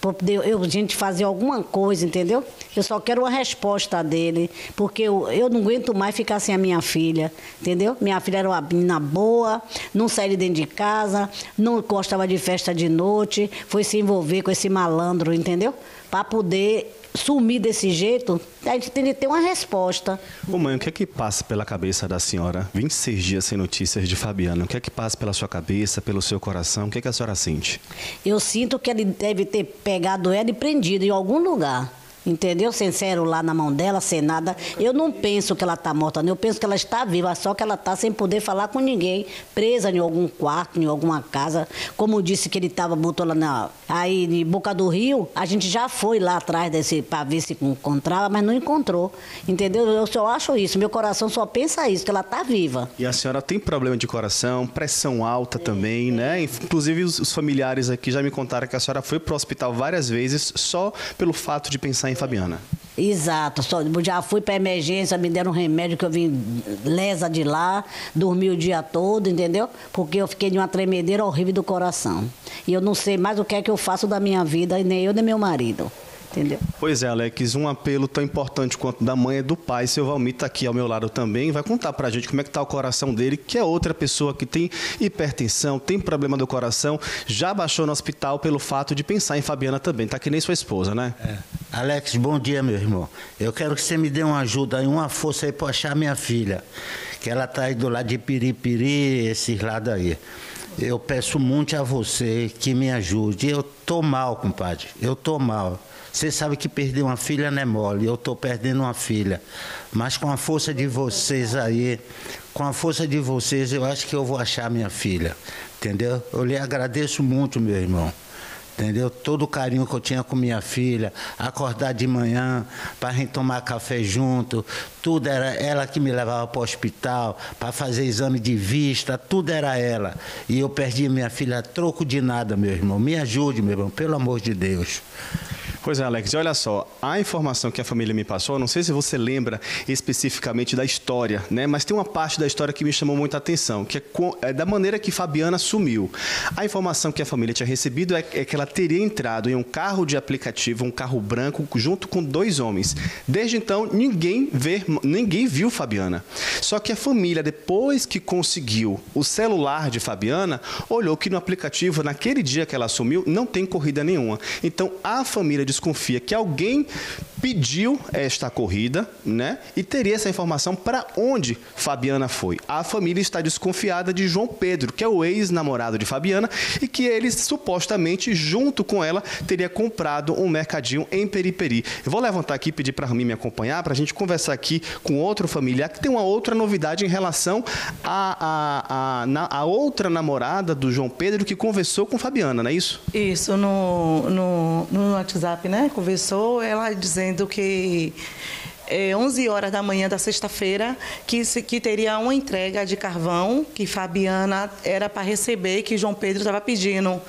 Para poder a gente fazer alguma coisa, entendeu? Eu só quero uma resposta dele, porque eu não aguento mais ficar sem a minha filha, entendeu? Minha filha era uma menina boa, não saía de dentro de casa, não gostava de festa de noite, foi se envolver com esse malandro, entendeu? Para poder sumir desse jeito, a gente tem que ter uma resposta. Ô mãe, o que é que passa pela cabeça da senhora? 26 dias sem notícias de Fabiana. O que é que passa pela sua cabeça, pelo seu coração? O que é que a senhora sente? Eu sinto que ele deve ter pegado ela e prendido em algum lugar. Entendeu? Sem celular na mão dela, sem nada. Eu não penso que ela está morta, eu penso que ela está viva, só que ela está sem poder falar com ninguém, presa em algum quarto, em alguma casa. Como disse que ele botou lá aí em Boca do Rio, a gente já foi lá atrás para ver se encontrava, mas não encontrou. Entendeu? Eu só acho isso, meu coração só pensa isso, que ela está viva. E a senhora tem problema de coração, pressão alta também, né? Inclusive os familiares aqui já me contaram que a senhora foi para o hospital várias vezes só pelo fato de pensar em Fabiana. Exato, já fui para emergência, me deram um remédio que eu vim lesa de lá, dormi o dia todo, entendeu? Porque eu fiquei de uma tremedeira horrível do coração. E eu não sei mais o que é que eu faço da minha vida, nem eu nem meu marido. Entendeu? Pois é, Alex, um apelo tão importante quanto da mãe e do pai. Seu Valmir está aqui ao meu lado também, vai contar pra gente como é que tá o coração dele, que é outra pessoa que tem hipertensão, tem problema do coração, já baixou no hospital pelo fato de pensar em Fabiana também, tá que nem sua esposa, né? Alex, bom dia, meu irmão. Eu quero que você me dê uma ajuda e uma força aí para achar minha filha, que ela tá aí do lado de Piripiri, esses lados aí. Eu peço muito a você que me ajude. Eu tô mal, compadre, eu tô mal. Você sabe que perder uma filha não é mole, eu estou perdendo uma filha. Mas com a força de vocês aí, eu acho que eu vou achar minha filha, entendeu? Eu lhe agradeço muito, meu irmão, entendeu? Todo o carinho que eu tinha com minha filha, acordar de manhã para a gente tomar café junto, tudo era ela que me levava para o hospital, para fazer exame de vista, tudo era ela. E eu perdi minha filha a troco de nada, meu irmão. Me ajude, meu irmão, pelo amor de Deus. Pois é, Alex, e olha só, a informação que a família me passou, não sei se você lembra especificamente da história, né? Mas tem uma parte da história que me chamou muita atenção, que é da maneira que Fabiana sumiu. A informação que a família tinha recebido é que ela teria entrado em um carro de aplicativo, um carro branco, junto com 2 homens. Desde então, ninguém viu Fabiana. Só que a família, depois que conseguiu o celular de Fabiana, olhou que no aplicativo, naquele dia que ela sumiu, não tem corrida nenhuma. Então, a família desconfia que alguém pediu esta corrida, né? E teria essa informação para onde Fabiana foi. A família está desconfiada de João Pedro, que é o ex-namorado de Fabiana, e que ele supostamente, junto com ela, teria comprado um mercadinho em Periperi. Eu vou levantar aqui e pedir para a Rami me acompanhar, para a gente conversar aqui com outro familiar, que tem uma outra novidade em relação a outra namorada do João Pedro que conversou com Fabiana, não é isso? Isso, no WhatsApp, né? Conversou, ela dizendo que 11 horas da manhã da sexta-feira, que teria uma entrega de carvão que Fabiana era para receber, que João Pedro estava pedindo.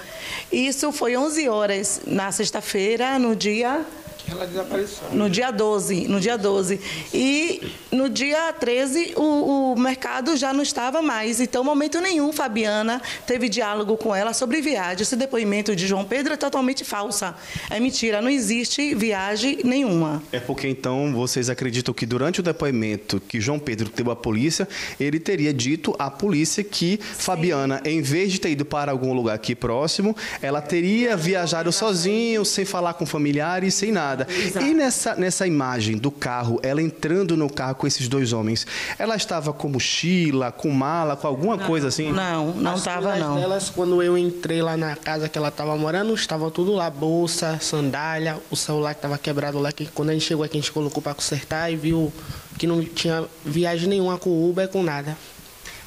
Isso foi 11 horas na sexta-feira, no dia... Ela desapareceu. No dia 12. E no dia 13, o mercado já não estava mais. Então, em momento nenhum, Fabiana teve diálogo com ela sobre viagem. Esse depoimento de João Pedro é totalmente falsa. É mentira, não existe viagem nenhuma. É porque, então, vocês acreditam que durante o depoimento que João Pedro deu à polícia, ele teria dito à polícia que Fabiana, em vez de ter ido para algum lugar aqui próximo, ela teria viajado sozinho, sem falar com familiares, sem nada. Exato. E nessa imagem do carro, ela entrando no carro com esses dois homens, ela estava com mochila, com mala, com alguma coisa assim? Não estava, não. Delas, quando eu entrei lá na casa que ela estava morando, estava tudo lá, bolsa, sandália, o celular que estava quebrado lá, que quando a gente chegou aqui, a gente colocou para consertar e viu que não tinha viagem nenhuma com o Uber, com nada.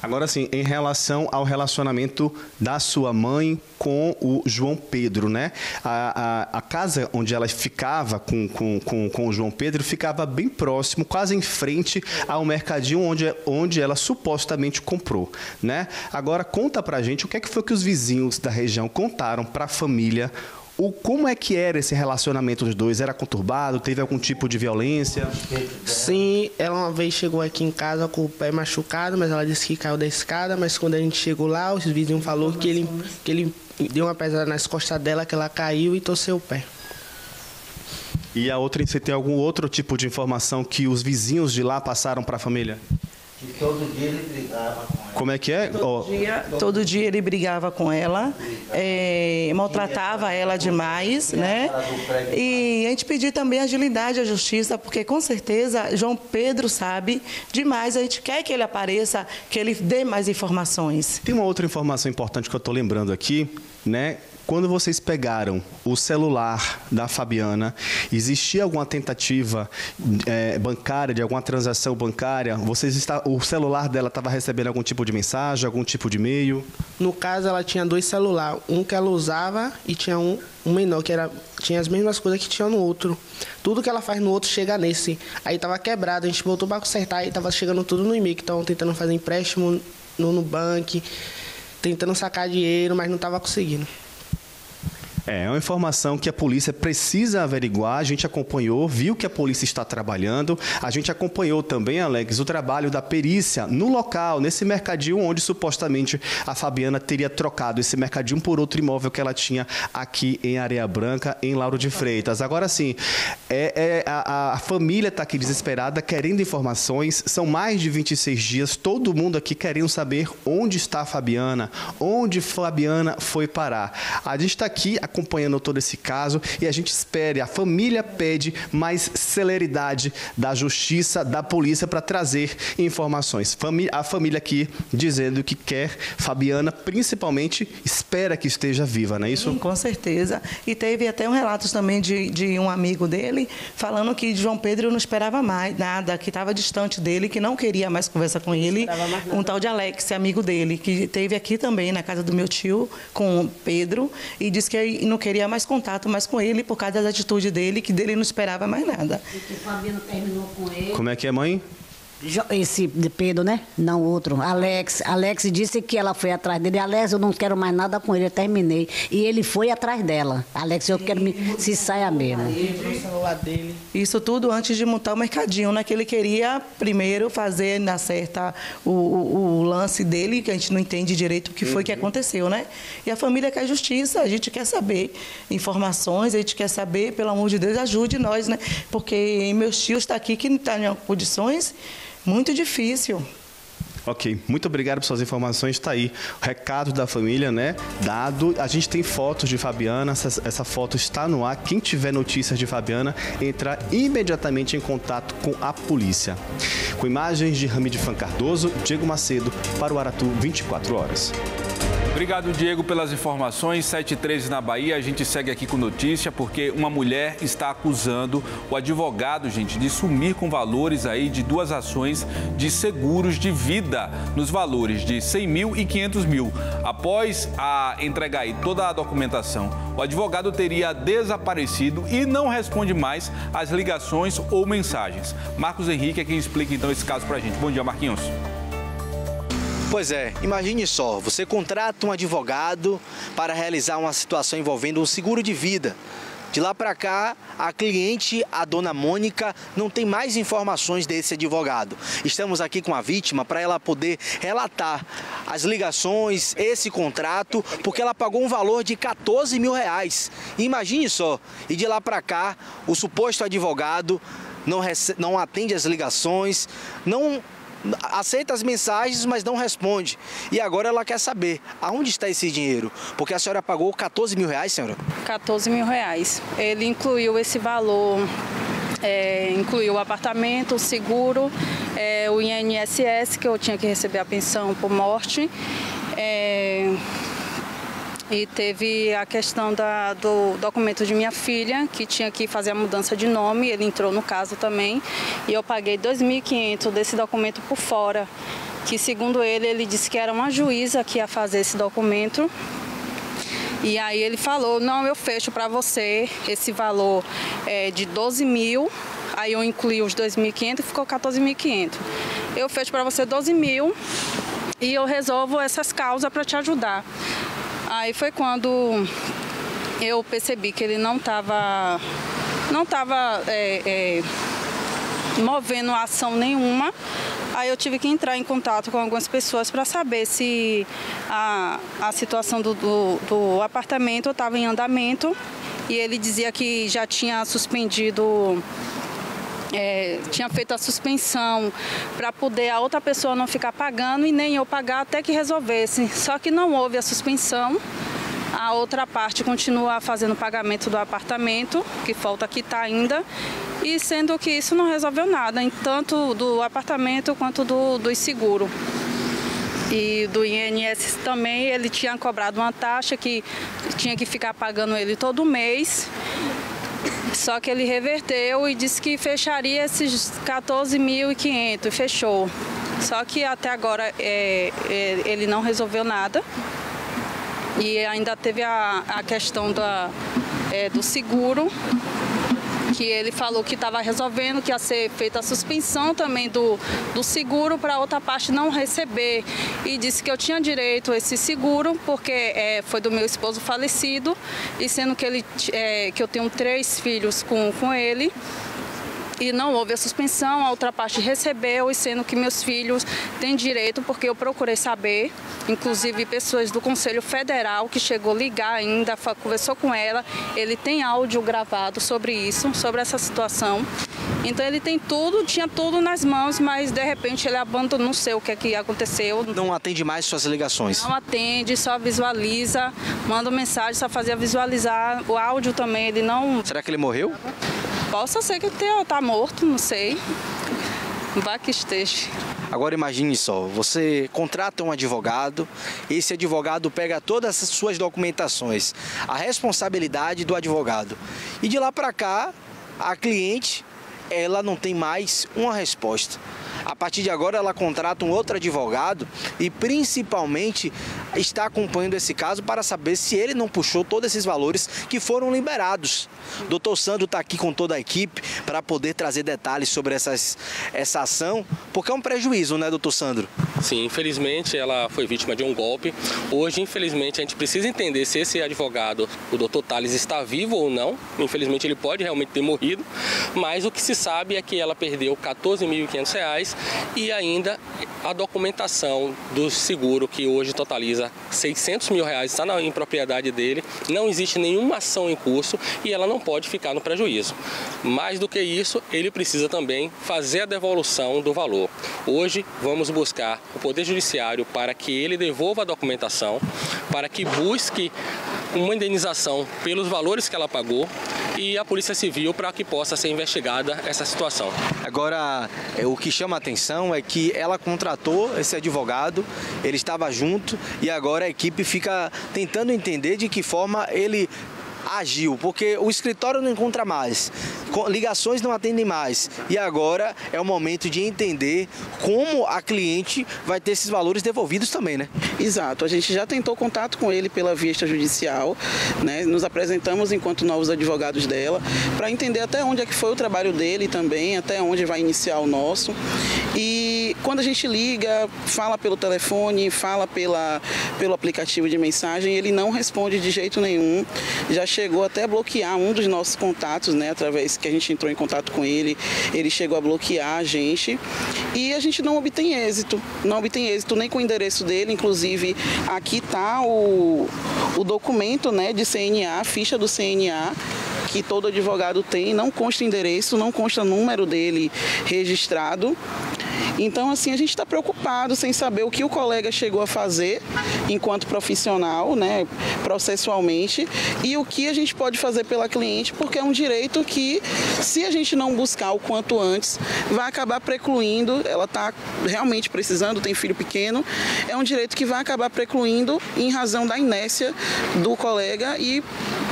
Agora sim, em relação ao relacionamento da sua mãe com o João Pedro, né? A casa onde ela ficava com o João Pedro ficava bem próximo, quase em frente ao mercadinho onde ela supostamente comprou, né? Agora conta pra gente o que é que foi que os vizinhos da região contaram pra família. Como é que era esse relacionamento dos dois? Era conturbado? Teve algum tipo de violência? Sim, ela uma vez chegou aqui em casa com o pé machucado, mas ela disse que caiu da escada, mas quando a gente chegou lá, os vizinhos falaram que ele deu uma pesada nas costas dela, que ela caiu e torceu o pé. E a outra, você tem algum outro tipo de informação que os vizinhos de lá passaram para a família? Que todo dia ele brigava com ela. Como é que é? Todo dia ele brigava com ela, maltratava ela demais, né? E a gente pediu também agilidade à justiça, porque com certeza João Pedro sabe demais, a gente quer que ele apareça, que ele dê mais informações. Tem uma outra informação importante que eu estou lembrando aqui, né? Quando vocês pegaram o celular da Fabiana, existia alguma tentativa bancária, de alguma transação bancária? O celular dela estava recebendo algum tipo de mensagem, algum tipo de e-mail? No caso, ela tinha 2 celulares. Um que ela usava e tinha um menor, que tinha as mesmas coisas que tinha no outro. Tudo que ela faz no outro chega nesse. Aí estava quebrado, a gente voltou para consertar e estava chegando tudo no e-mail. Estavam tentando fazer empréstimo no Nubank, tentando sacar dinheiro, mas não estava conseguindo. É uma informação que a polícia precisa averiguar. A gente acompanhou, viu que a polícia está trabalhando. A gente acompanhou também, Alex, o trabalho da perícia no local, nesse mercadinho onde supostamente a Fabiana teria trocado esse mercadinho por outro imóvel que ela tinha aqui em Areia Branca, em Lauro de Freitas. Agora sim, a família está aqui desesperada, querendo informações. São mais de 26 dias, todo mundo aqui querendo saber onde está a Fabiana, onde Fabiana foi parar. A gente está aqui acompanhando todo esse caso e a gente espera, a família pede mais celeridade da justiça, da polícia para trazer informações. A família aqui dizendo que quer Fabiana, principalmente espera que esteja viva, não é isso? Sim, com certeza. E teve até um relato também de um amigo dele falando que João Pedro não esperava mais nada, que estava distante dele, que não queria mais conversar com ele. Um tal de Alex, amigo dele, que esteve aqui também na casa do meu tio com Pedro e disse que não queria mais contato mais com ele por causa da atitude dele, que dele não esperava mais nada. E que Fabiana terminou com ele. Como é que é, mãe? Esse de Pedro, né? Não, outro. Alex disse que ela foi atrás dele. Alex, eu não quero mais nada com ele, eu terminei. E ele foi atrás dela. Alex, eu quero se saia mesmo. O celular dele. Isso tudo antes de montar o mercadinho, né? Que ele queria primeiro fazer na certa o lance dele, que a gente não entende direito o que foi que aconteceu, né? E a família quer justiça, a gente quer saber informações, a gente quer saber, pelo amor de Deus, ajude nós, né? Porque meus tios estão aqui que não estão em condições. Muito difícil. Ok, muito obrigado por suas informações. Está aí o recado da família, né? Dado. A gente tem fotos de Fabiana, essa foto está no ar. Quem tiver notícias de Fabiana, entra imediatamente em contato com a polícia. Com imagens de Hamid Fan Cardoso, Diego Macedo, para o Aratu 24 horas. Obrigado, Diego, pelas informações. 7h13 na Bahia. A gente segue aqui com notícia porque uma mulher está acusando o advogado, gente, de sumir com valores aí de 2 ações de seguros de vida nos valores de 100 mil e 500 mil. Após entregar aí toda a documentação, o advogado teria desaparecido e não responde mais às ligações ou mensagens. Marcos Henrique é quem explica então esse caso pra gente. Bom dia, Marquinhos. Pois é, imagine só, você contrata um advogado para realizar uma situação envolvendo um seguro de vida. De lá para cá, a cliente, a dona Mônica, não tem mais informações desse advogado. Estamos aqui com a vítima para ela poder relatar as ligações, esse contrato, porque ela pagou um valor de 14 mil reais. Imagine só, e de lá para cá, o suposto advogado não atende as ligações, não aceita as mensagens, mas não responde. E agora ela quer saber aonde está esse dinheiro, porque a senhora pagou 14 mil reais, senhora? 14 mil reais. Ele incluiu esse valor, incluiu o apartamento, o seguro, o INSS, que eu tinha que receber a pensão por morte, e teve a questão do documento de minha filha, que tinha que fazer a mudança de nome, ele entrou no caso também, e eu paguei 2.500 desse documento por fora, que segundo ele disse que era uma juíza que ia fazer esse documento. E aí ele falou, não, eu fecho para você esse valor de 12 mil, aí eu incluí os 2.500 e ficou 14.500. Eu fecho para você 12 mil e eu resolvo essas causas para te ajudar. Aí foi quando eu percebi que ele não estava movendo ação nenhuma. Aí eu tive que entrar em contato com algumas pessoas para saber se a situação do apartamento estava em andamento. E ele dizia que já tinha suspendido, tinha feito a suspensão para poder a outra pessoa não ficar pagando e nem eu pagar até que resolvesse. Só que não houve a suspensão. A outra parte continua fazendo o pagamento do apartamento, que falta quitar ainda, e sendo que isso não resolveu nada, tanto do apartamento quanto do seguro. E do INSS também, ele tinha cobrado uma taxa que tinha que ficar pagando ele todo mês. Só que ele reverteu e disse que fecharia esses 14.500 e fechou. Só que até agora ele não resolveu nada. E ainda teve a questão do seguro, que ele falou que estava resolvendo, que ia ser feita a suspensão também do seguro para a outra parte não receber. E disse que eu tinha direito a esse seguro, porque foi do meu esposo falecido, e sendo que, que eu tenho 3 filhos com ele. E não houve a suspensão, a outra parte recebeu, e sendo que meus filhos têm direito, porque eu procurei saber, inclusive pessoas do Conselho Federal que chegou a ligar ainda, conversou com ela, ele tem áudio gravado sobre isso, sobre essa situação. Então ele tem tudo, tinha tudo nas mãos, mas de repente ele abandonou, não sei o que aconteceu. Não atende mais suas ligações? Não atende, só visualiza, manda mensagem, só fazia visualizar, o áudio também, ele não... Será que ele morreu? Possa ser que está morto, não sei. Vá que esteja. Agora imagine só, você contrata um advogado, esse advogado pega todas as suas documentações, a responsabilidade do advogado. E de lá para cá, a cliente, ela não tem mais uma resposta. A partir de agora ela contrata um outro advogado e principalmente está acompanhando esse caso para saber se ele não puxou todos esses valores que foram liberados. Doutor Sandro está aqui com toda a equipe para poder trazer detalhes sobre essa ação, porque é um prejuízo, né, doutor Sandro? Sim, infelizmente ela foi vítima de um golpe. Hoje, infelizmente, a gente precisa entender se esse advogado, o doutor Thales, está vivo ou não. Infelizmente ele pode realmente ter morrido, mas o que se sabe é que ela perdeu R$ 14.500 reais e ainda a documentação do seguro, que hoje totaliza 600 mil reais, está em propriedade dele, não existe nenhuma ação em curso e ela não pode ficar no prejuízo. Mais do que isso, ele precisa também fazer a devolução do valor. Hoje vamos buscar o Poder Judiciário para que ele devolva a documentação, para que busque uma indenização pelos valores que ela pagou e a Polícia Civil para que possa ser investigada essa situação. Agora, o que chama a atenção é que ela contratou esse advogado, ele estava junto e agora a equipe fica tentando entender de que forma ele agiu, porque o escritório não encontra mais, ligações não atendem mais e agora é o momento de entender como a cliente vai ter esses valores devolvidos também, né? Exato, a gente já tentou contato com ele pela via extrajudicial, né? Nos apresentamos enquanto novos advogados dela, para entender até onde é que foi o trabalho dele também, até onde vai iniciar o nosso. E quando a gente liga, fala pelo telefone, fala pelo aplicativo de mensagem, ele não responde de jeito nenhum. Já chegou até a bloquear um dos nossos contatos, né? Através que a gente entrou em contato com ele, ele chegou a bloquear a gente e a gente não obtém êxito nem com o endereço dele. Inclusive aqui está o documento, né, de CNA, a ficha do CNA, que todo advogado tem, não consta endereço, não consta número dele registrado. Então, assim, a gente está preocupado sem saber o que o colega chegou a fazer enquanto profissional, né, processualmente, e o que a gente pode fazer pela cliente, porque é um direito que, se a gente não buscar o quanto antes, vai acabar precluindo. Ela está realmente precisando, tem filho pequeno, é um direito que vai acabar precluindo em razão da inércia do colega e,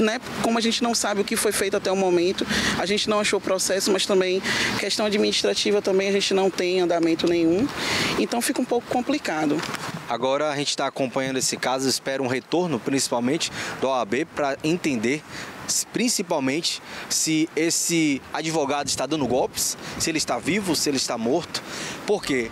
né, como a gente não sabe o que foi feito até o momento, a gente não achou processo, mas também questão administrativa também a gente não tem andamento nenhum, então fica um pouco complicado. Agora a gente está acompanhando esse caso, espera um retorno principalmente da OAB para entender principalmente se esse advogado está dando golpes, se ele está vivo, se ele está morto, porque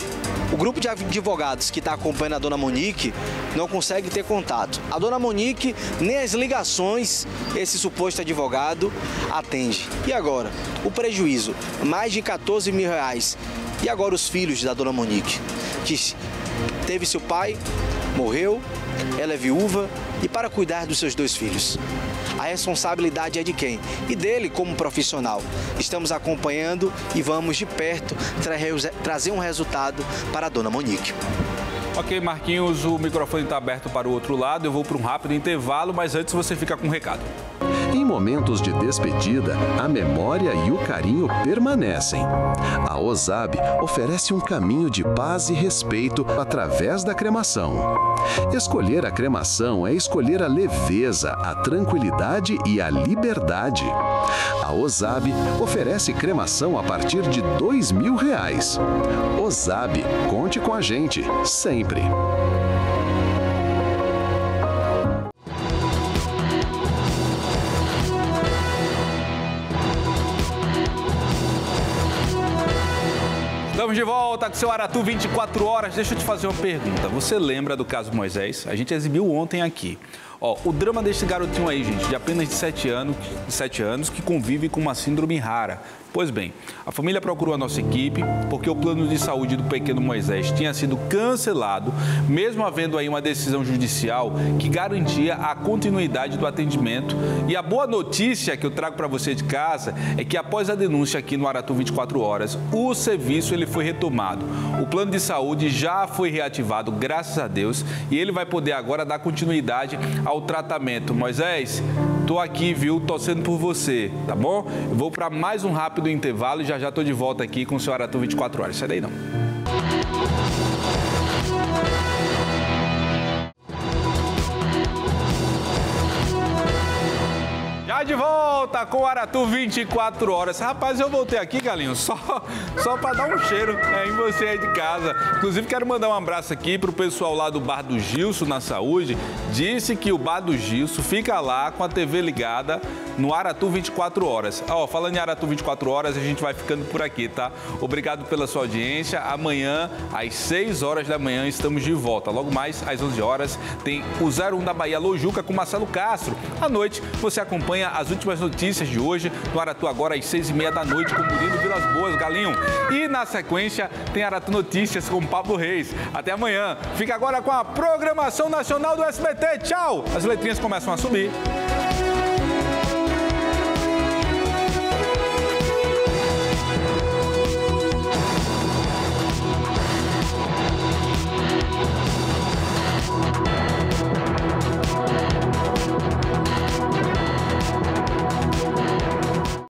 o grupo de advogados que está acompanhando a dona Monique não consegue ter contato. A dona Monique, nem as ligações, esse suposto advogado atende. E agora? O prejuízo, mais de 14 mil reais. E agora os filhos da dona Monique, que teve seu pai, morreu, ela é viúva e para cuidar dos seus 2 filhos. A responsabilidade é de quem? E dele como profissional. Estamos acompanhando e vamos de perto trazer um resultado para a dona Monique. Ok, Marquinhos, o microfone está aberto para o outro lado. Eu vou para um rápido intervalo, mas antes você fica com um recado. Em momentos de despedida, a memória e o carinho permanecem. A OSAB oferece um caminho de paz e respeito através da cremação. Escolher a cremação é escolher a leveza, a tranquilidade e a liberdade. A OSAB oferece cremação a partir de R$2.000. OSAB, conte com a gente, sempre. Estamos de volta com o seu Aratu 24 horas. Deixa eu te fazer uma pergunta. Você lembra do caso Moisés? A gente exibiu ontem aqui. Ó, o drama desse garotinho aí, gente, de apenas de 7 anos, que convive com uma síndrome rara. Pois bem, a família procurou a nossa equipe porque o plano de saúde do pequeno Moisés tinha sido cancelado, mesmo havendo aí uma decisão judicial que garantia a continuidade do atendimento. E a boa notícia que eu trago para você de casa é que após a denúncia aqui no Aratu 24 horas, o serviço ele foi retomado. O plano de saúde já foi reativado, graças a Deus, e ele vai poder agora dar continuidade ao tratamento. Moisés, tô aqui, viu, torcendo por você, tá bom? Eu vou para mais um rápido intervalo e já tô de volta aqui com o seu Aratu 24 horas. Sai daí não. Já de volta com o Aratu 24 horas. Rapaz, eu voltei aqui, Galinho, só para dar um cheiro em você aí de casa. Inclusive, quero mandar um abraço aqui pro pessoal lá do Bar do Gilson na Saúde. Disse que o Bar do Gilson fica lá com a TV ligada no Aratu 24 horas. Falando em Aratu 24 horas, a gente vai ficando por aqui, tá? Obrigado pela sua audiência. Amanhã, às 6 horas da manhã, estamos de volta. Logo mais, às 11 horas, tem o 01 da Bahia Lojuca com Marcelo Castro. À noite, você acompanha as últimas notícias de hoje no Aratu agora às 6h30 da noite com Murilo Vilas Boas, Galinho. E na sequência, tem Aratu Notícias com Pablo Reis. Até amanhã. Fica agora com a programação nacional do SBT. Tchau! As letrinhas começam a subir.